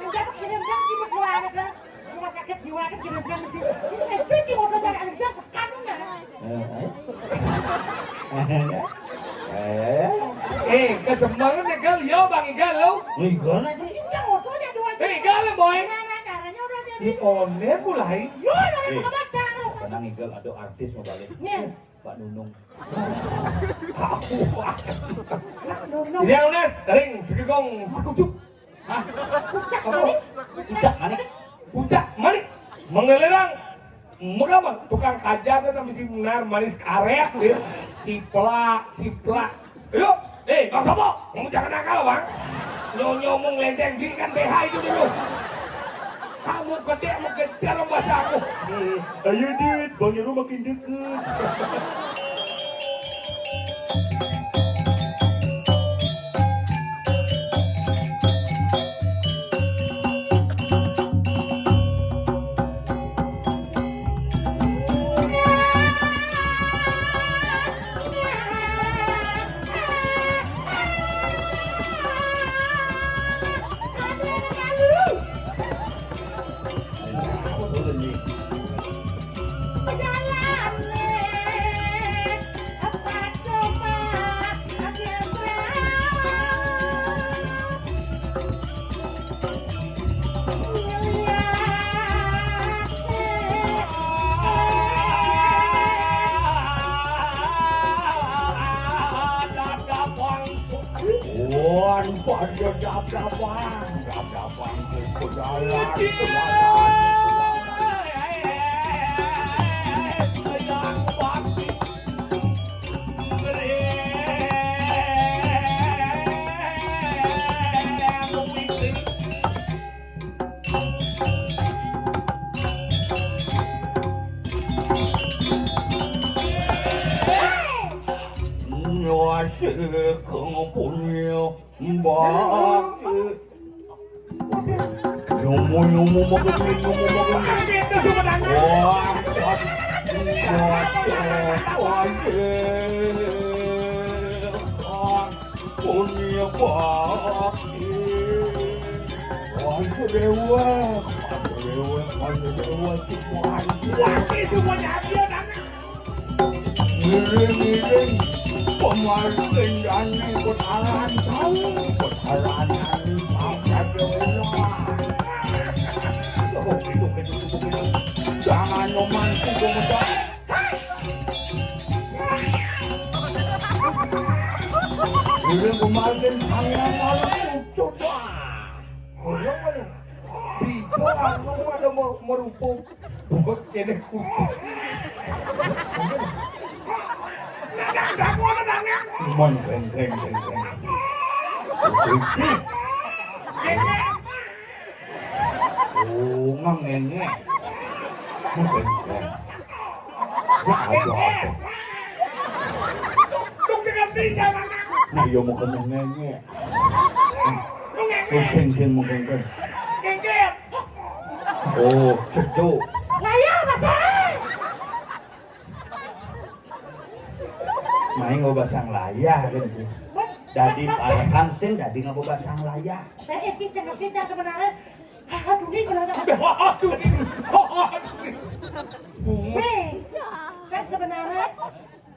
Udah kirimkan di keluarga ke rumah sakit jiwa kan kirimkan di sini. Itu cuma udah cari Alexia sekarang
Kesembangan ya kali yo Bang Igal lo.
Igal aja.
Ini motonya dua jam.
Igal boy.
Gimana caranya udah jadi?
Di one mulai.
Yo, udah buka baca.
Tenang Igal ada artis mau balik.
Nih,
Pak Nunung.
Jadi Unes, ring segegong sekucuk.
pucak manik.
Cicak manik.
Pucak manik mengelerang mengapa tukang kaja tuh namanya si benar manis karet ya. Ciplak. Yuk, Bang Sopo, kamu jangan nakal Bang. Nyomong lenteng diri kan BH itu dulu. Kamu gede mau kejar bahasa aku.
Ayo Dit, Bang Yaro makin deket.
Wan pada dap-dapan ke jalan. Kang punya mbak. Nyomo makan.
Itu sebenarnya.
Punya mbak. Dewa.
Laki semuanya dia dan
Miring pemarin dan kotaran tahu kotaran jangan romantis kemudian miring pemarin sangat malam coba
bicara ada merupuk bubuk kene kucing.
mon keng oh ngenge mungkin apa
Duk seperti jangan.
nah yo mau ngenge sing mungkin kan
Gengget.
oh ceduk
Layar basah.
main ngobasang layah kan sih dadi parakan sin dadi ngobasang layah
Saya eci saya ngerti sebenarnya. Aduh ini kalau ada.
Aduh.
Hei, saya sebenarnya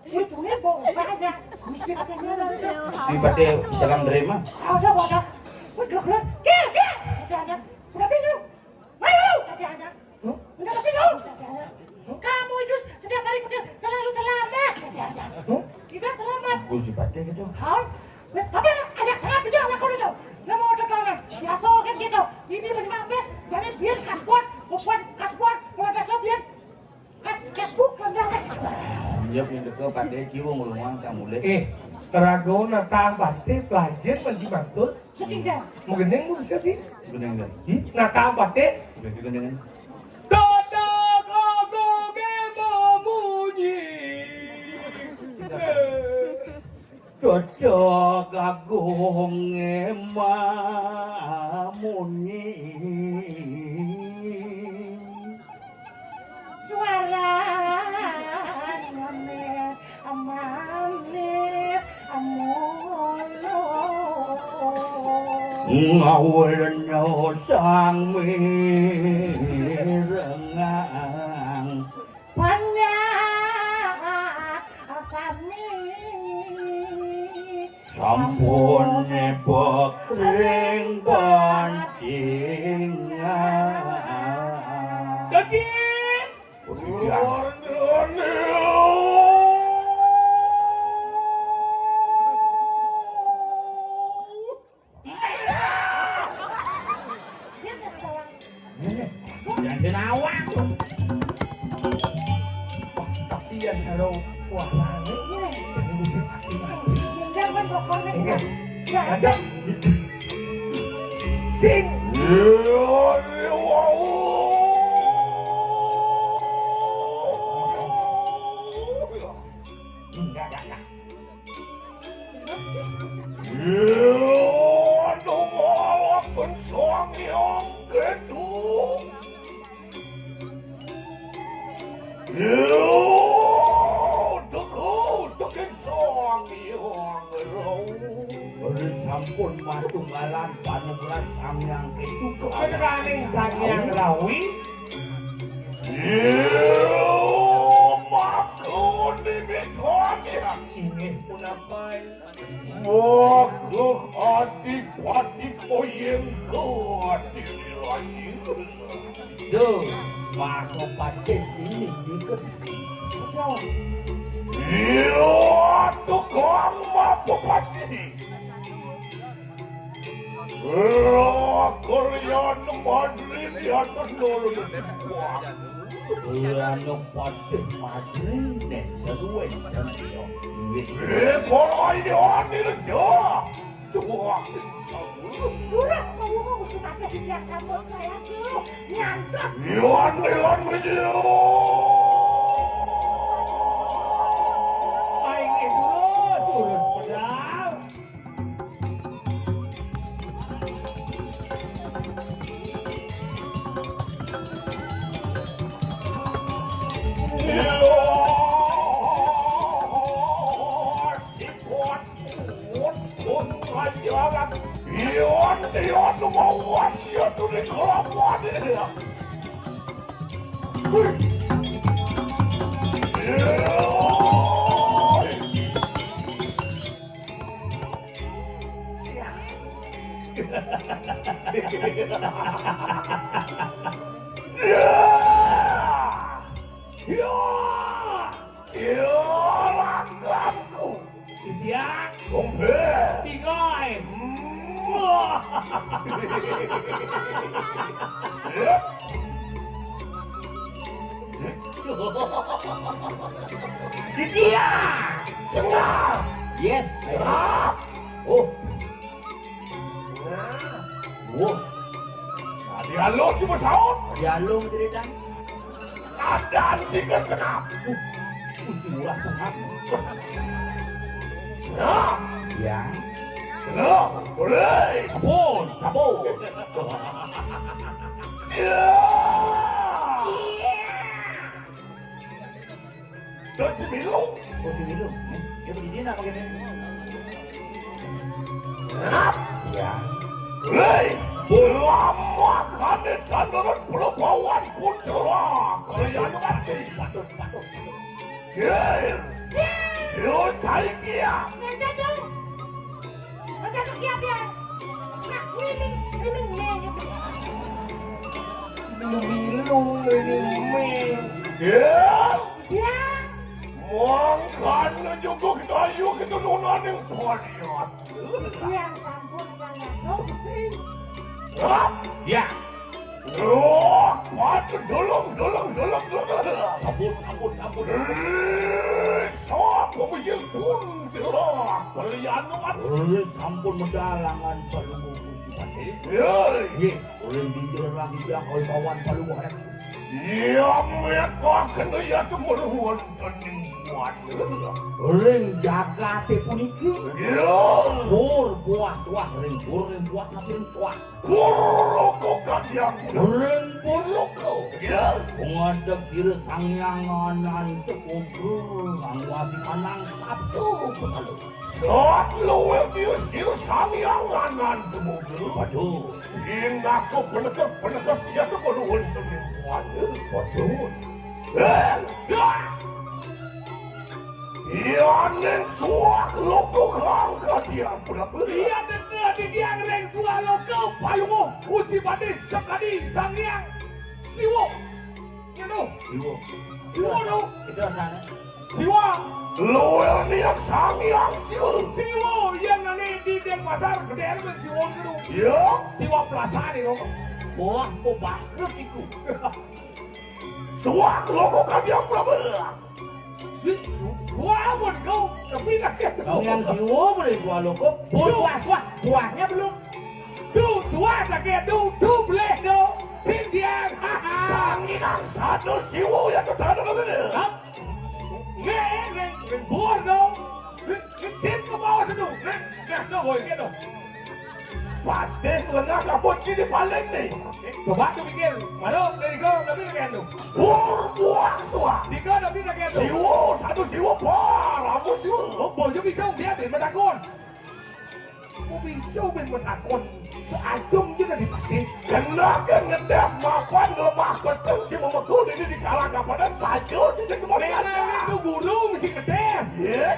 itu nih bohong banget. Gusti katanya nanti.
dipade dalam derema
Ada bodoh. Wih gelap. Kir. Ada. Udah bingung. Ayo. Ada. Udah bingung. Kamu itu setiap hari selalu terlambat. Ada. Tidak terlambat.
gus dipade gitu
Hah? Tapi ajak sangat bijak lakon itu. Nama udah tangan. Biasa kan gitu. Ini memang best. Jadi biar kasbon, bukan kasbon. Kalau kasbon biar kasbuk landasan.
dia pindah ke pade jiwa ngulungan camule
Ragona tambate pelajar panci mantul.
Sesingga.
Menggendeng mun bisa di.
Bener kan?
Nah tambate.
Berarti kan?
Dadak aku memunyi.
Cocok agung emamuni.
Suara ngomel manis amolo.
Ngawalnya sang mirengang
Banyak asami
sampun nebok ring pancingan.
Dadi.
Dia keselang.
Jangan senawang.
Tapi yang karo suarane
Ini
dari musik mati-mati.
jangan pokoknya.
Ingat.
Ya,
Ada sing. Enggak.
terus sih.
Sampun matunggalan panugeran samyang ketu
Kedaning Sangyang Rawi. Inggih punapay.
Adik-adik oyeng keadilan.
Terus maka paten ini dikit
Sejauh.
Iya, tukang mampu pasti. Kalian Madrid di atas dulu semua.
Lano paten madrin dan teruen dan dia
Bola ini anil aja. Tua sabun.
Duras ngomong sunatnya biar sambut saya tuh nyantos.
Iwan dengan begitu.
Aing urus pedang.
Iwan mau wasiat di kelamaan ini. Silakanku.
Idiak.
Gombe.
Pigoy.
dia
Cengar.
yes
Gerak.
oh
Tadi halo cuma saut.
jalung cerita
Ada anjingan senap.
mesti ulah senap
Senap.
ya
Senap. Boleh.
sabun
Ya. Dan cemilung.
mesti minum ya begini nak pakai
Senap.
ya
Boleh. Lama kami tanduran pelabuhan pun cerah. Kalian ngerti. Kir. Yo cai kia.
Nanda dong. Nanda dong ya biar. Nak miling gitu.
Lumilung ini.
Kir.
Ya.
Mangkan juga kita ayo kita nona yang paniat.
Yang sambut saya tuh.
Hah?
ya
Loh, Waduh, dolong.
Sabut.
Siapa punya pun cerah kalian amat.
Sampun mendalangan Palunggu Gusti Pati.
Ya,
Ye, orang dijerat lagi dia kau bawan Palunggu harap.
ya met kau kena ya kemeruan tenimbuan.
Orang jaga te puniki.
Ya,
Buah suah, orang buah tapi suah.
buruk kalian.
Orang loko.
Ya,
Pengadek sira sangyanganan tekobro ngawasi kanang Sabtu kepala.
saat lo dia sir samyanganan kemobil.
Waduh,
Aku penekas dia kemeruan tenimbuan.
waduh.
Ianen suak loko kangka dia berapa?
Iya bener di dia ngereng sualo ke Palungo Gusti Pati sekali sangyang siwo. Gitu. Siwo dong.
Itu sana.
Siwa.
Loel niat sangyang siul.
Siwo yang nanti di Denpasar gede dan siwo dulu.
Ya,
Siwa Plaza nih dong.
Buah po bangkrut iku.
suak loko kadiam berapa?
Wah, mau kau tapi nak
Yang siwo boleh jual loko. Buahnya belum.
tuh suara kayak tuh boleh dong. Sindian.
Sanginang satu siwo yang ketara mana?
Nge buat dong. Cip ke bawah situ. Nah, tuh boleh gitu.
Patek lengah kapot sini paling nih.
Coba tuh pikir. Mana dari kau tapi nak tuh.
Buah suak.
Di kau tapi nak tuh.
Siwo satu siwo parah siwo.
Oh, boleh bisa dia ben bertakon. Oh, bisa ben bertakon. Acung juga dipakai.
Kena ngedes makan lemah betul si memekul ini di kalang kapan saja si kemudian.
Memang itu guru mesti kedes.
Ya,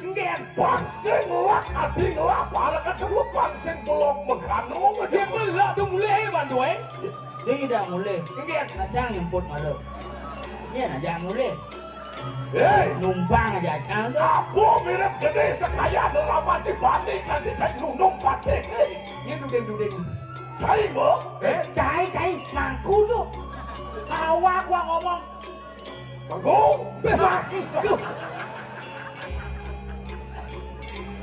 Enggak.
pasing lah, ading lah, para keterlu pasing belum mengandung
Dia belak tuh mulai bantu
Saya tidak mulai.
Enggak.
Acang nyemput malu. Iya, nak mulai.
Hei,
Numpang aja acang tu.
apa mirip gede sekaya lama si bani kan dicek nunung patek.
Ini dudeng.
Cai mo?
Cai, mangku tu. Awak gua ngomong.
Bagus.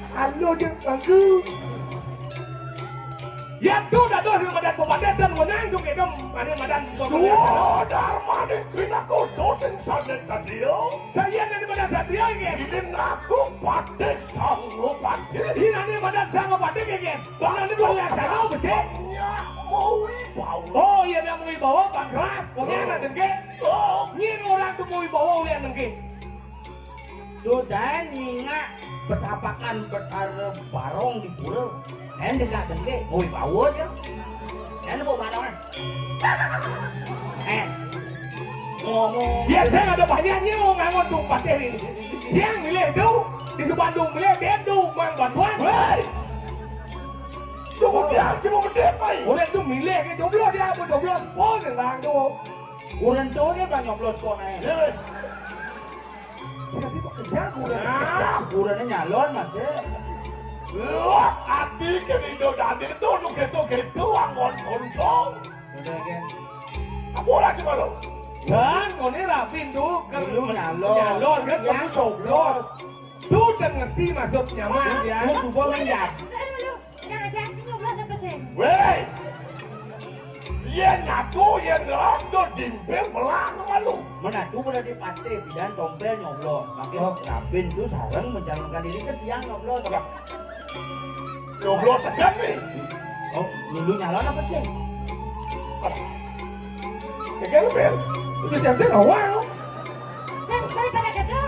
Halo je bangku. Ya tu dah dosa madan pembadatan menang tu ke dom ada madan
Sudar manik pinaku dosen sanet tadiyo.
saya nanti madan satria ke.
Ini naku patek sanggup patek.
Ini nanti madan sang apa ke ke. Bang nanti dua lihat sana becek.
Mau bau.
Oh iya yang mau bawa bang kelas. Pokoknya nanti ke. Ini orang tu mau bawa lihat nanti.
Sudah ingat betapakan bertaruh barong di pura. Kan dekat dengke, mau bawa aja. Kan bawa barong. Ngomong.
Ya saya ada banyaknya mau ngangon tuh pakai ini. Yang milih tu di Sebandung milih dia tu mang bantuan.
Hei! Kemudian si mau mendemai.
Oleh tu milih ke coblos ya, aku coblos pun tentang tu.
Kurang tu ni banyak belos kau naik.
Jadi bekerja kurang.
Kurangnya nyalon masih.
Wah, hati ke Indo Dandir itu untuk itu angon soncong. Apa orang sih malu?
Dan kau ni rapin tu
Dulu nyalon.
nyalon kan kamu coblos. Tu dah ngerti maksudnya mas ya.
Aku subuh menjat.
Yang aja anjing 12 apa sih?
Weh, dia nyaku yang ngeras do dimpil belah malu.
Mana tu pada di pate bidan tompel nyoblos. Makin rapin tu sarang mencalonkan diri ke dia nyoblos.
Nyoblos segan nih.
Oh, dulu nyalon apa sih?
Kayak bel.
Itu yang saya ngawal.
Sen, daripada gitu,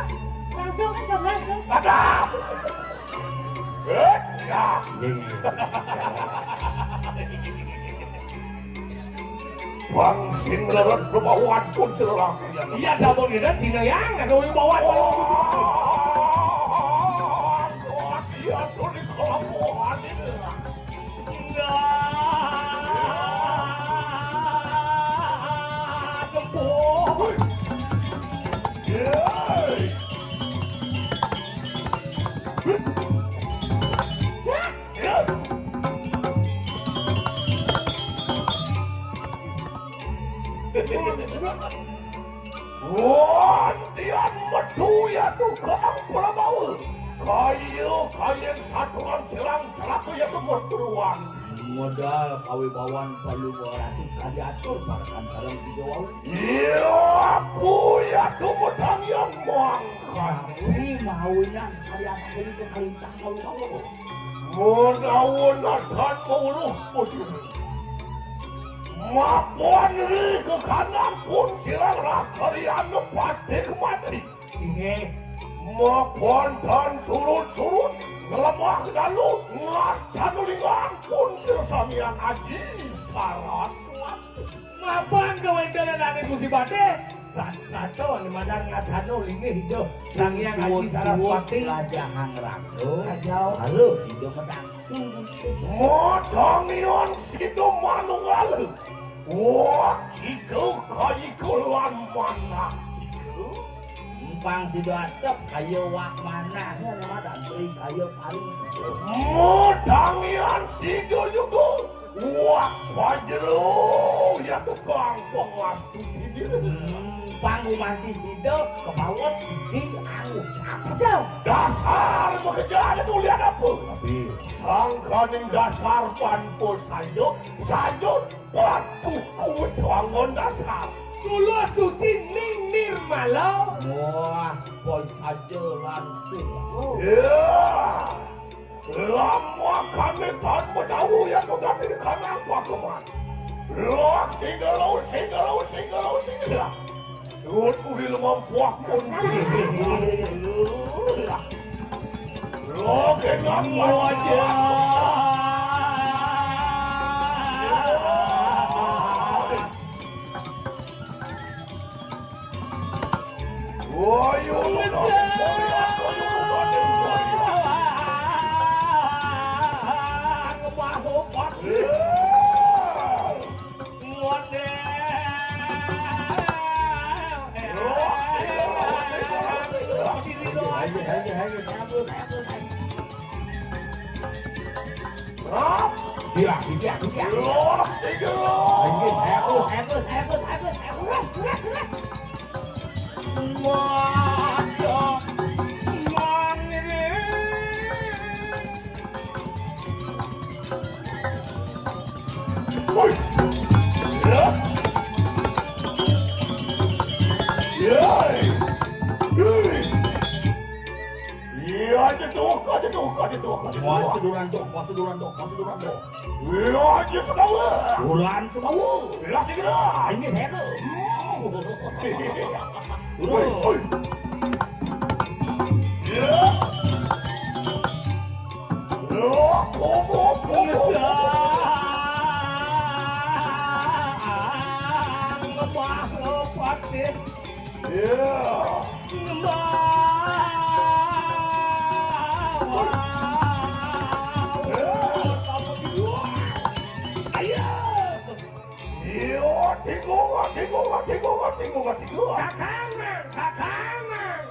langsung kan 12 tuh.
Ada. Ya. Bangsin leret kebawaan pun cerah kalian.
Iya sabun kita Cina yang nak kau bawa kalau aku suka.
Dia tuh di kelabuan ini. Tian medu ya tuh kang Prabawa. Kayu satuan serang celaka ya tuh meturuan.
Modal kawibawan palu 200 kali atur parakan sareng tiga wau.
Iya, aku ya tuh medang yang mangkat.
Tapi maunya sekali aku ke kali tak kau.
Mudah-mudahan dan mengurus musim. Mapuan ini ke kanan pun siranglah kalian nepatik mati. Mapuan dan surut-surut ngelemah dalut ngacan ulingan pun sirasamian aji saraswati.
Mapan gawe dalan musibate. Satu di mana ngacano ini hidup sang yang Haji Saraswati
Raja Hangrago harus hidup medaksun
modangion sido manunggal wah ciku kayikulan mana ciku
empang sido atep kayu wak mana dan beri kayu paling sido
modangion sido juga wah pajero ya tukang pengastu
panggung mati sido ke bawah sidi anu saja
dasar bekerja itu lihat apa
tapi
sangkaning dasar panpo sayo panpuku tuangon dasar
dulu suci ning nirmala
wah boy saja lantik
ya lama kami tan mendawu yang berganti di kanan pakeman loak singgalo Tuhan udah mempuak pun lo kenapa
wajah
Woyo Masih duran dok. Ya, dia semua.
bulan semua
Lah segera.
ini saya tuh
Oi. Ya.
Kakangan.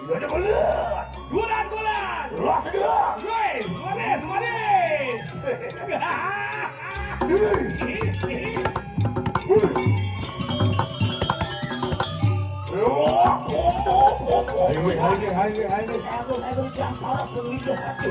Ya, dia boleh.
Gulan.
Lah segera.
Woi, manis.
Hai, saya tuh jangan parah ke hidup aku.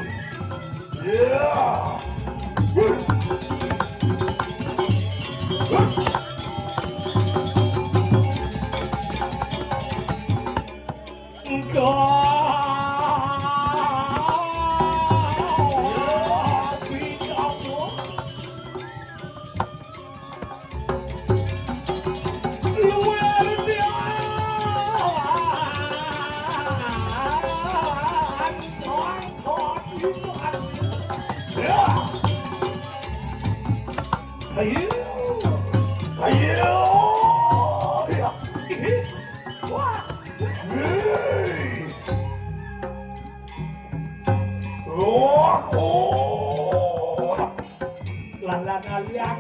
Lalan aliang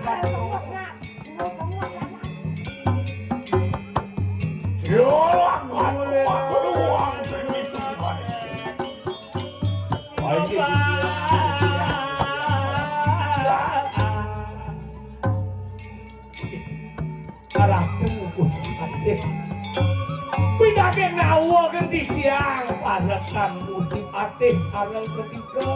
arah Gusti Patih. Pidake ngawo gendi tiang parekan Gusti Patih sareng ketiga.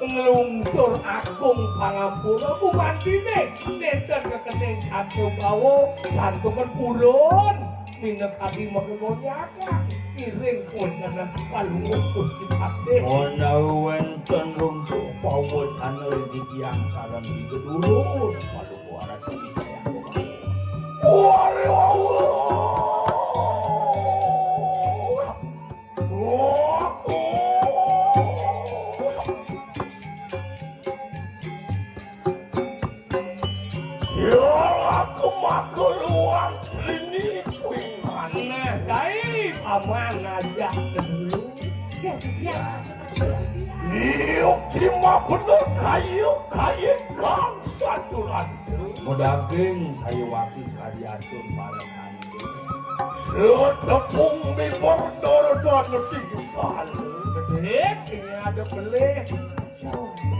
Ngelungsur agung pangampura bupatine nenten kekening satu bawo santukan purun minekati megegonyaka iring kewenangan palunguh Gusti Patih.
Ana wonten runtuh bawa channel di tiang sareng di gedulus paduka ratu Wijaya.
Wari wawu. Siapa kemakeluan ini kuingan.
Nah, saya paman aja dulu.
Yuk cima bener kayu kang satu lantai.
Modaging saya wakil kadiatur parekan.
Setepung di bordor dan singsan.
Bedek sini ada beleh.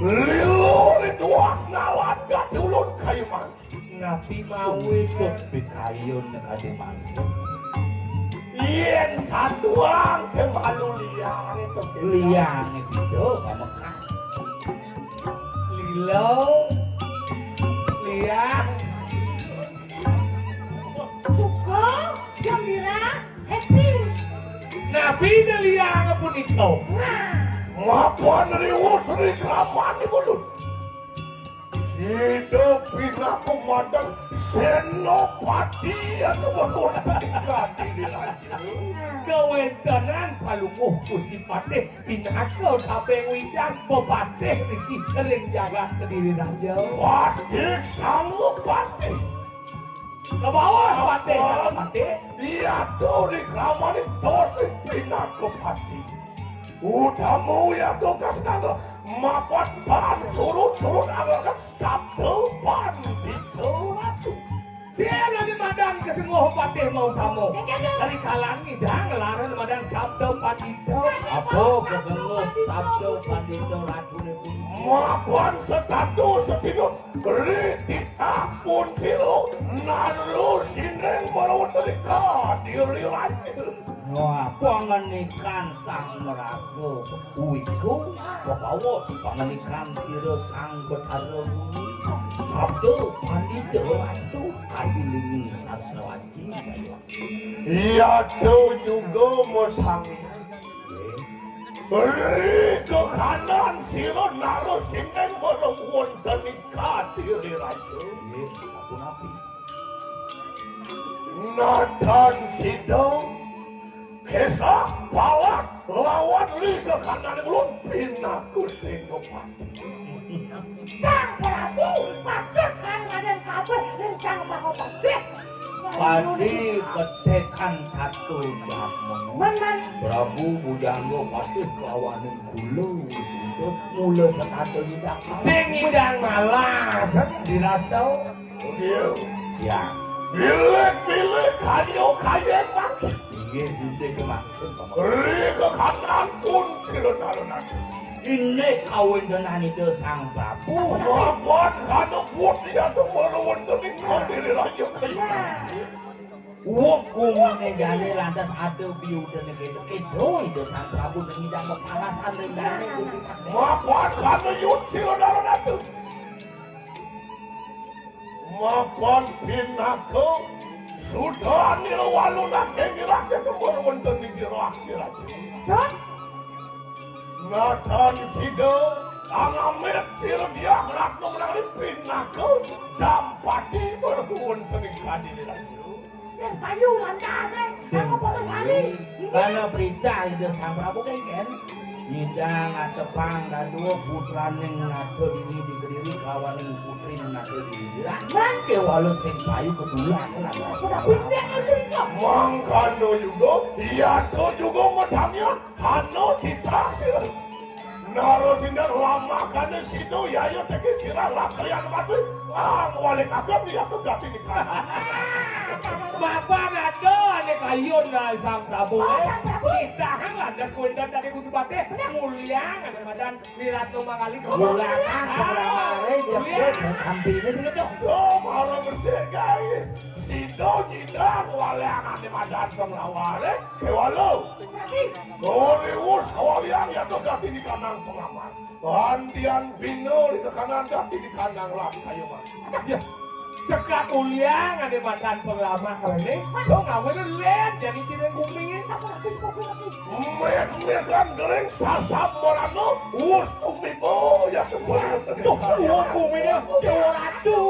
Lilo di tuas nalat gak ulun kayu mangki.
Nabi mawin
Sungsut bikayun kade mangke.
Yen satuang kemalu liar itu.
Liange bido pamekas.
Lilo liang
Suka, gembira, happy.
Nabi de liang pun itu.
Ngapa neriwus di keraman di mulut? Hidup pinaku madang senopati yang menggunakan di laju.
Kewentanan palunguh Gusti Patih pinaka tapeng wijang bepatih iki sering jaga kediri raja.
Patih sanggup patih.
Ke bawah Patih sama Patih.
Dia tuh di keraman itu si pinaku patih. Udamu ya dokas naga mapat pan surut agak sabtu pan itu ratu.
Siapa di madan kesenguh Patih mau kamu dari kalangi dah ngelaran madan sabdo Patito.
Apa kesenguh sabdo pandito racune pun.
Mapan setatu setidut beri titah pun silu nalu sineng baru terika diri lagi.
Wah, pangenikan sang meraga uiku kebawas pangenikan sira sang Betara Bumi sabda pandita ratu kadilinging sastrawaci saya.
Ia tuh juga mentangi beri ke kanan sila naruh sineng baru terika diri lagi.
Satu nabi.
Nathan sidang Kesah balas lawan li ke kanan belum pinaku senopati.
Sang Prabu, patut kan ngaden kabeh dan sang Mahapati.
Padi ketekan satu jahat mono.
Menan
Prabu Bujangga pasti kelawanin kula untuk mula setatu tidak.
Sing ngidang malas dirasau.
Iya.
Ya,
Bilik kanyo kayen makin.
iya hindi kemaksud sama.
Li ke kanan pun sila naruh.
Ini kawin dengan itu sang Prabu.
Mapan kano pun dia tuh melawan terika diri lagi kayu.
Hukumnya jane lantas ada biudan gitu. Itu itu sang Prabu sengidang mepalasan rendahnya Gusti Patih.
Mapan kano yun sila naruh. Mapan pinaku sudah nilwalu nak ngirah yang melawan terika diri.
Dot,
Nathan Sido angamet sila dia kelak mengenai pinaku dampati berhubun terika diri lagi.
sing payu lantasan, aku boleh kali.
Karena berita itu sang Prabu kan nyidang atepang kadua putra ning ngato dini di Kediri kawaning putri ning ngato di Kediri. Mangke walau sing payu kedulan lah.
Sudah pindah kan itu.
Mangkano juga, iya to juga medangnya hano ditaksir. Naro sindar lama kan situ ya yo teki sirah lah kalian batu. Walik agam dia tuh gati di kanan.
Bapak nado ane kayun na sang Prabu.
Oh, sang Prabu.
Kita hang landas kuendan dari Gusti Patih. Mulia ada madan Wiratno Mangali.
Mulakan kemana-mana jebret hampirnya sih itu.
Oh, malam sih guys. Sido nyidang waleangan di madan penglaware. Kewalau. Goriwus kawalian ya tuh ganti di kandang pengaman. Gantian bino di kanan ganti di kandang lam kayu mah.
Ya, sekat uliang ada mantan penglama ini. Kau ngawen lihat jadi ciri kumingin.
Mekan gering sasam morano. Us tumibo ya kemudian.
Tuh, hukumnya ratu.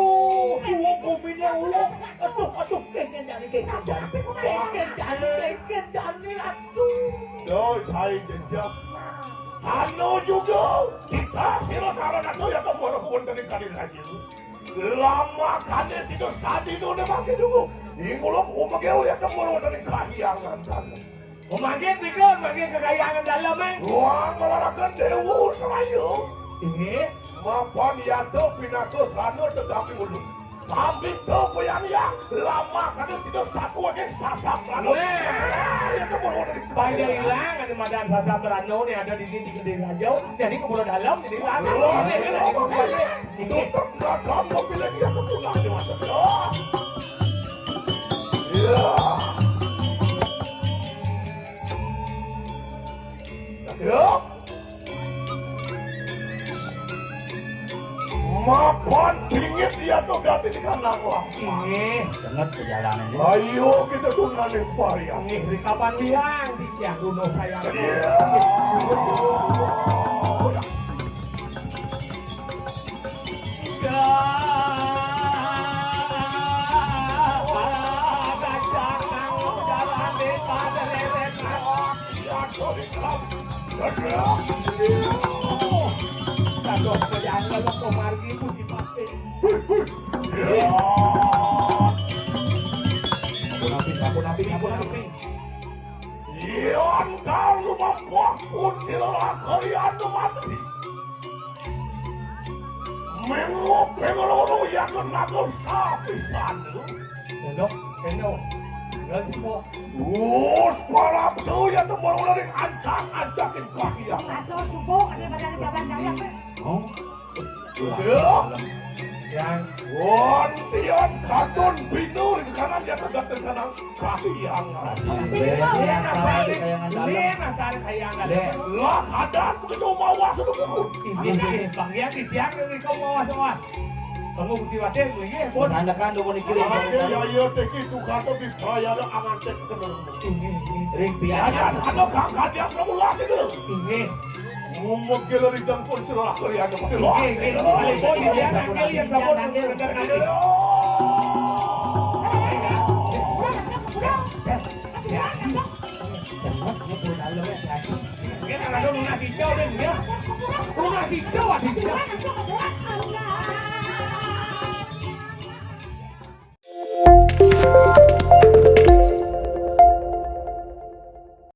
Hukumnya ulung. Aduh, keken jani ratu.
Yo, saya jejak. Hano juga kita silakan itu ya kemudian dari kadir haji. Lama kane sido sadi do ne make dulu. Ingulok umagel ya kemudian dari kahiyangan dalam.
Umagit pikir, magi kekayangan dalam
Wah, melarakan dewa serayu.
Ini
Mapan ya do pinatus hano tetapi ulu. Ambil do yang lama kane sido satu aja sasap lano. Ya kemudian dari
banyak hilang ada madan sasa berano nih ada di sini di kediri hijau. Jadi keburu dalam jadi lana.
Itu terbelakang mobil lagi yang kepulang di masa ya. Ya. Mapan dingin dia tuh ganti di kandang lah.
Ini
Dengar perjalanan ini.
Ayo kita tunganin varian.
ini kapan biang di tiang duno sayang.
Iya.
Kalau kerjaan kalau komargi itu si pate.
Sabun api.
Iyan kalau membuat kucil kalian mati. Mengop pengelola yang kenal sapi sandu.
Endok. Enggak sih kok.
Us para tuh yang tempat dari ancak-ancakin kakian.
Masuk subuh ada badan kaban daya.
Oh,
Yang
Wantian kadon binur di kanan dia tergantung kanan kakian.
Ini nasar kayangan.
Lah kadan begitu mau masuk ke buku.
Ini bang ya di tiang ini kau mau awas. Kamu mesti wadah lagi.
Anda kan do ni kiri.
Ya iya teki tu kata dibayar angan tek bener.
Ring
Ya
pian.
ada kakak dia kamu lasi dulu.
Ini.
Ngomong kira di jangkau cerah kalian.
Ini. Balik lagi dia nanggil yang sabun nanggil. Kita ada lunas hijau dan dia. Lunas hijau